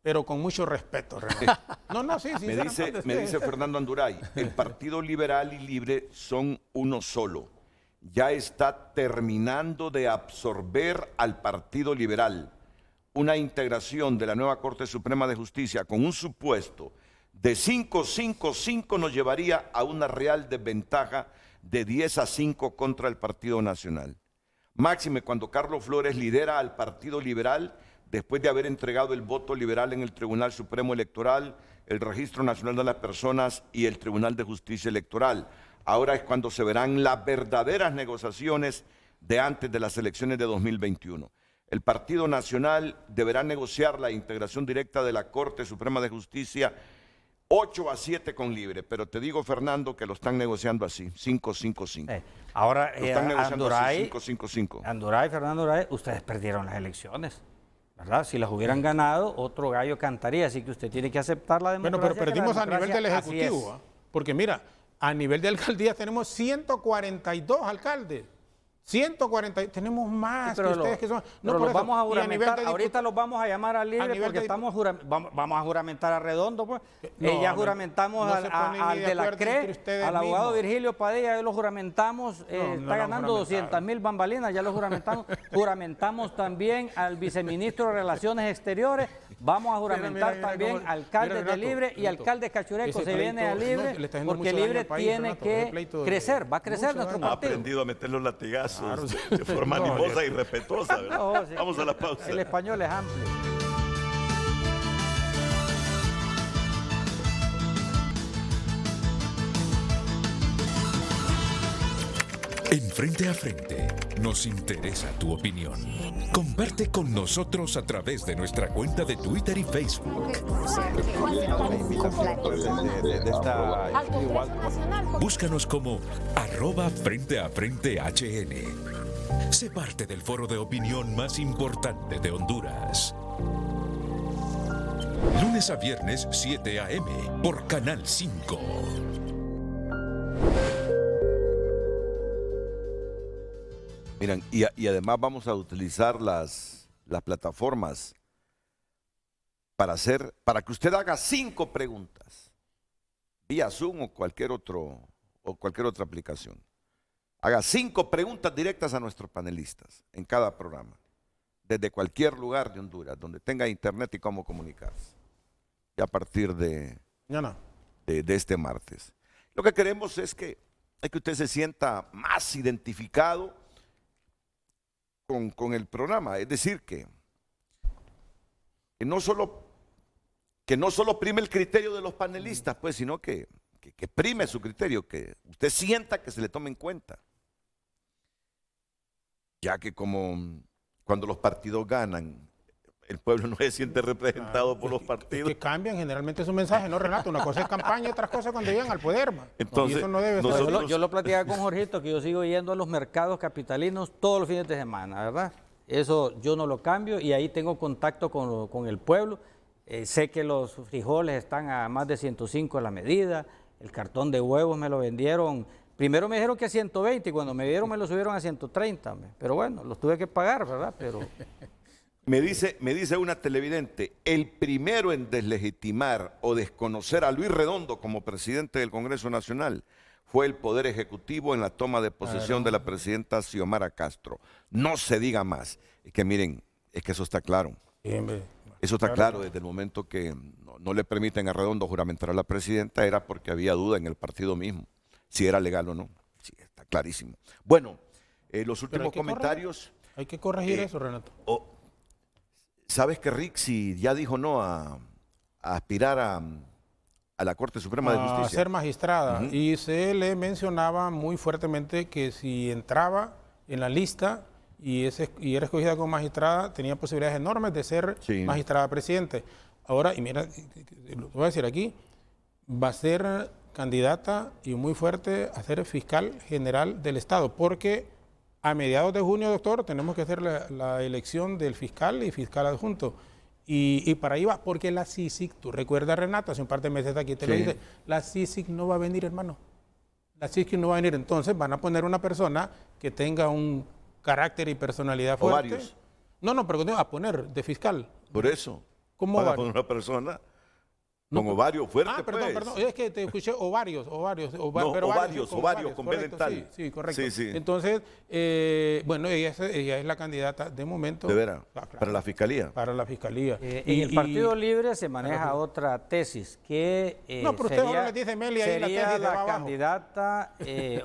pero con mucho respeto, René. Sí, me dice Fernando Anduray, el Partido Liberal y Libre son uno solo. Ya está terminando de absorber al Partido Liberal. Una integración de la nueva Corte Suprema de Justicia con un supuesto de 5-5-5 nos llevaría a una real desventaja de 10-5 contra el Partido Nacional. Máxime cuando Carlos Flores lidera al Partido Liberal después de haber entregado el voto liberal en el Tribunal Supremo Electoral, el Registro Nacional de las Personas y el Tribunal de Justicia Electoral. Ahora es cuando se verán las verdaderas negociaciones de antes de las elecciones de 2021. El Partido Nacional deberá negociar la integración directa de la Corte Suprema de Justicia 8-7 con Libre, pero te digo, Fernando, que lo están negociando así, 5-5-5. Ahora, lo están negociando Anduray, así, 5-5-5. Fernando Anduray, ustedes perdieron las elecciones, ¿verdad? Si las hubieran ganado, otro gallo cantaría, así que usted tiene que aceptar la democracia. Bueno, pero perdimos a nivel del Ejecutivo, porque mira, a nivel de alcaldías tenemos 142 alcaldes. 140, tenemos más sí, que ustedes que son. Pero los vamos a juramentar. Ahorita los vamos a llamar al Libre porque vamos a juramentar a Redondo. Pues. Ya juramentamos al de la CRE, al abogado Virgilio Padilla, ya lo juramentamos. Está ganando 200,000 bambalinas, ya lo juramentamos. Juramentamos también al viceministro de Relaciones Exteriores. Vamos a juramentar también alcaldes de Libre y alcaldes cachurecos. Se viene a Libre porque Libre tiene que crecer. Va a crecer nuestro partido. Ha aprendido a meter los latigazos. Claro, de forma animosa y respetuosa. Sí. Vamos a la pausa. El español es amplio. En Frente a Frente nos interesa tu opinión. Comparte con nosotros a través de nuestra cuenta de Twitter y Facebook. Búscanos como @FrenteAFrenteHN. Sé parte del foro de opinión más importante de Honduras. Lunes a viernes, 7 a.m. por Canal 5. Miren, y además vamos a utilizar las plataformas para que usted haga 5 preguntas vía Zoom o cualquier otra aplicación. Haga 5 preguntas directas a nuestros panelistas en cada programa, desde cualquier lugar de Honduras, donde tenga internet y cómo comunicarse. Y a partir de este martes. Lo que queremos es que usted se sienta más identificado con el programa, es decir, que no solo prime el criterio de los panelistas, pues, sino que prime su criterio, que usted sienta que se le tome en cuenta. Ya que como cuando los partidos ganan, el pueblo no se siente representado por los partidos. Es que cambian generalmente su mensaje, ¿no, Renato? Una cosa es campaña y otra cosa cuando llegan al poder, man. Entonces, y eso no debe ser. Yo lo platicaba con Jorgito, que yo sigo yendo a los mercados capitalinos todos los fines de semana, ¿verdad? Eso yo no lo cambio y ahí tengo contacto con el pueblo. Sé que los frijoles están a más de 105 la medida, el cartón de huevos me lo vendieron. Primero me dijeron que a 120 y cuando me dieron me lo subieron a 130. Pero bueno, los tuve que pagar, ¿verdad? Pero... Me dice una televidente, el primero en deslegitimar o desconocer a Luis Redondo como presidente del Congreso Nacional fue el Poder Ejecutivo en la toma de posesión de la presidenta Xiomara Castro. No se diga más. Es que miren, es que eso está claro. Eso está claro desde el momento que no le permiten a Redondo juramentar a la presidenta, era porque había duda en el partido mismo, si era legal o no. Sí, está clarísimo. Bueno, los últimos comentarios. Hay que corregir eso, Renato. ¿Sabes que Rixi ya dijo no a aspirar a la Corte Suprema de Justicia? A ser magistrada. Y se le mencionaba muy fuertemente que si entraba en la lista y era escogida como magistrada, tenía posibilidades enormes de ser magistrada presidente. Ahora, y mira, lo voy a decir aquí, va a ser candidata y muy fuerte a ser fiscal general del Estado, porque a mediados de junio, doctor, tenemos que hacer la elección del fiscal y fiscal adjunto. Y para ahí va, porque la CICIG, tú recuerdas, Renato, hace un par de meses aquí te lo dije, la CICIG no va a venir, hermano. La CICIG no va a venir, entonces van a poner una persona que tenga un carácter y personalidad fuerte. ¿O varios? No, pero a poner de fiscal. Por eso. ¿Cómo van a poner una persona con ovarios fuertes? Perdón, es que te escuché ovarios, con B dental. Sí, correcto. Sí. Entonces, bueno, ella es la candidata de momento. ¿De veras? Claro. ¿Para la fiscalía? Para la fiscalía. En el Partido Libre se maneja otra tesis, que no, pero usted ahora le dice Meli ahí sería la tesis la candidata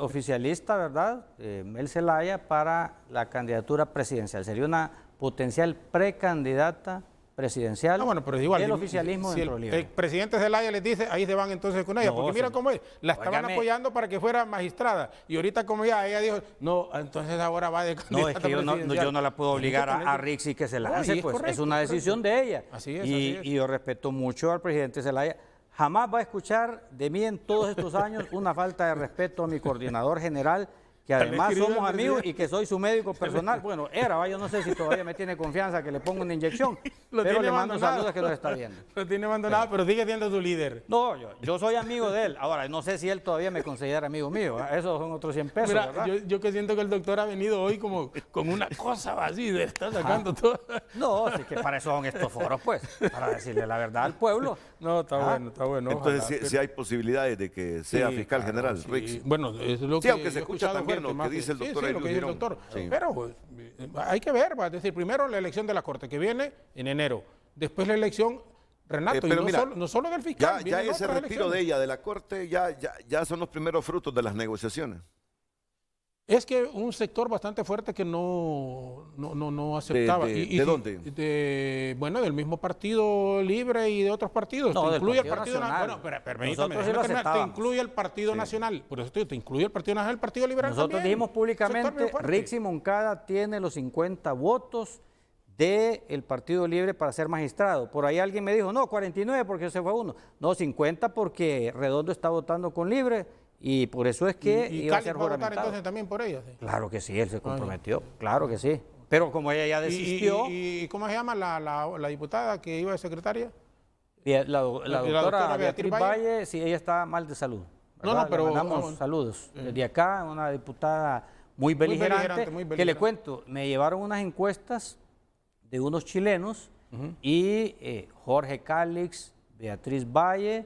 oficialista, ¿verdad? Mel Zelaya, para la candidatura presidencial. Sería una potencial precandidata presidencial pero igual, del oficialismo si dentro libre. El presidente Zelaya les dice, ahí se van entonces con ella, porque mira cómo es, la estaban apoyando para que fuera magistrada, y ahorita como ella dijo, no, entonces ahora va de candidata. No, es que yo no la puedo obligar a Rixi que se lance, pues es una decisión de ella. Así es, y yo respeto mucho al presidente Zelaya. Jamás va a escuchar de mí en todos estos años una falta de respeto a mi coordinador general, que además somos amigos y que soy su médico personal. Bueno, yo no sé si todavía me tiene confianza que le ponga una inyección, pero le mando saludos que nos está viendo. Lo tiene abandonado, pero sigue siendo su líder. No, yo soy amigo de él. Ahora, no sé si él todavía me considera amigo mío. Esos son otros 100 pesos, mira, ¿verdad? Yo que siento que el doctor ha venido hoy como con una cosa así, de estar sacando todo. No, sí que para eso son estos foros, pues, para decirle la verdad al pueblo. No, está bueno. Entonces, sí hay posibilidades de que sea fiscal general, Rixi. Bueno, es lo que aunque se escucha también lo que dice el doctor. Sí, lo que dice el doctor. Pero hay que ver, es decir, primero la elección de la Corte, que viene en enero. Después la elección, Renato, pero y mira, no solo del fiscal. Ya ese retiro de ella de la Corte, ya son los primeros frutos de las negociaciones. Es que un sector bastante fuerte que no aceptaba. ¿De dónde? Bueno, del mismo Partido Libre y de otros partidos. No, te incluye el Partido Nacional. Bueno, permítame, te incluye el Partido Nacional. Por eso te incluye el Partido Nacional, el Partido Liberal. Nosotros también. dijimos públicamente, Rixi Moncada tiene los 50 votos del Partido Libre para ser magistrado. Por ahí alguien me dijo, no, 49 porque se fue uno. No, 50 porque Redondo está votando con Libre. Y por eso es que iba a ser va a votar entonces también por ella. ¿Sí? Claro que sí, él se comprometió, claro que sí. Pero como ella ya desistió... ¿Y cómo se llama la diputada que iba de secretaria? La doctora Beatriz Valle, sí, ella está mal de salud. ¿Verdad? Pero... Le mandamos saludos. Desde acá, una diputada muy beligerante, que le cuento, me llevaron unas encuestas de unos chilenos y Jorge Cálix, Beatriz Valle...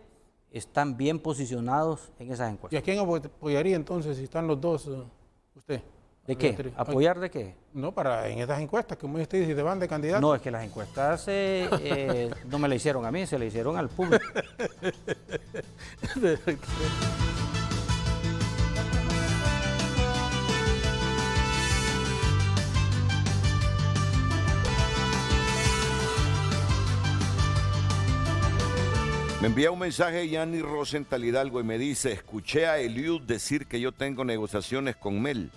están bien posicionados en esas encuestas. ¿Y a quién apoyaría entonces si están los dos usted? ¿De qué? ¿Apoyar de qué? No, en esas encuestas, como usted dice, van de candidatos. No, es que las encuestas no me la hicieron a mí, se la hicieron al público. Me envía un mensaje Yanni Rosenthal Hidalgo y me dice, escuché a Eliud decir que yo tengo negociaciones con Mel.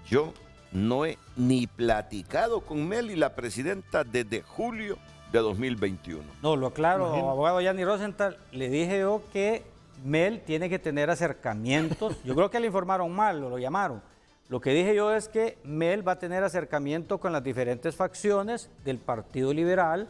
Yo no he ni platicado con Mel y la presidenta desde julio de 2021. No, lo aclaro, abogado Yanni Rosenthal, le dije yo que Mel tiene que tener acercamientos. Yo creo que le informaron mal, lo llamaron. Lo que dije yo es que Mel va a tener acercamiento con las diferentes facciones del Partido Liberal,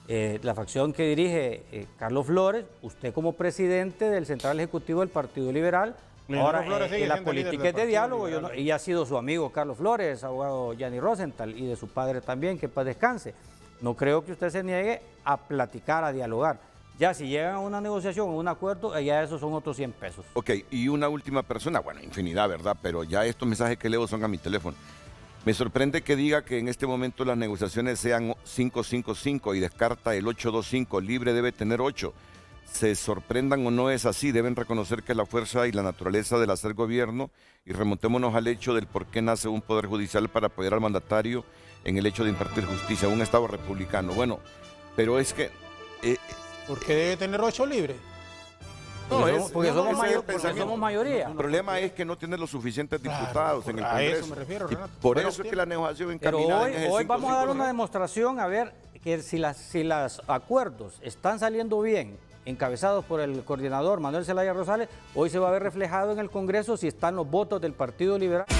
la facción que dirige Carlos Flores, usted como presidente del Central Ejecutivo del Partido Liberal. Ahora, la política es de diálogo, y ha sido su amigo Carlos Flores, abogado Yanni Rosenthal, y de su padre también, que paz descanse. No creo que usted se niegue a platicar, a dialogar. Ya si llegan a una negociación, a un acuerdo, ya esos son otros 100 pesos. Ok, y una última persona, bueno, infinidad, ¿verdad? Pero ya estos mensajes que leo son a mi teléfono. Me sorprende que diga que en este momento las negociaciones sean 555 y descarta el 825, libre debe tener 8. Se sorprendan o no es así, deben reconocer que la fuerza y la naturaleza del hacer gobierno, y remontémonos al hecho del por qué nace un poder judicial para apoyar al mandatario en el hecho de impartir justicia, un Estado republicano. Bueno, pero es que... ¿Por qué debe tener 8 libres? Porque somos mayoría. El problema es que no tiene los suficientes diputados en el Congreso. A eso me refiero, Renato. Por eso es que la negociación encaminada Pero en ese hoy vamos a dar 5-5, una demostración a ver que si los acuerdos están saliendo bien, encabezados por el coordinador Manuel Zelaya Rosales, hoy se va a ver reflejado en el Congreso si están los votos del Partido Liberal.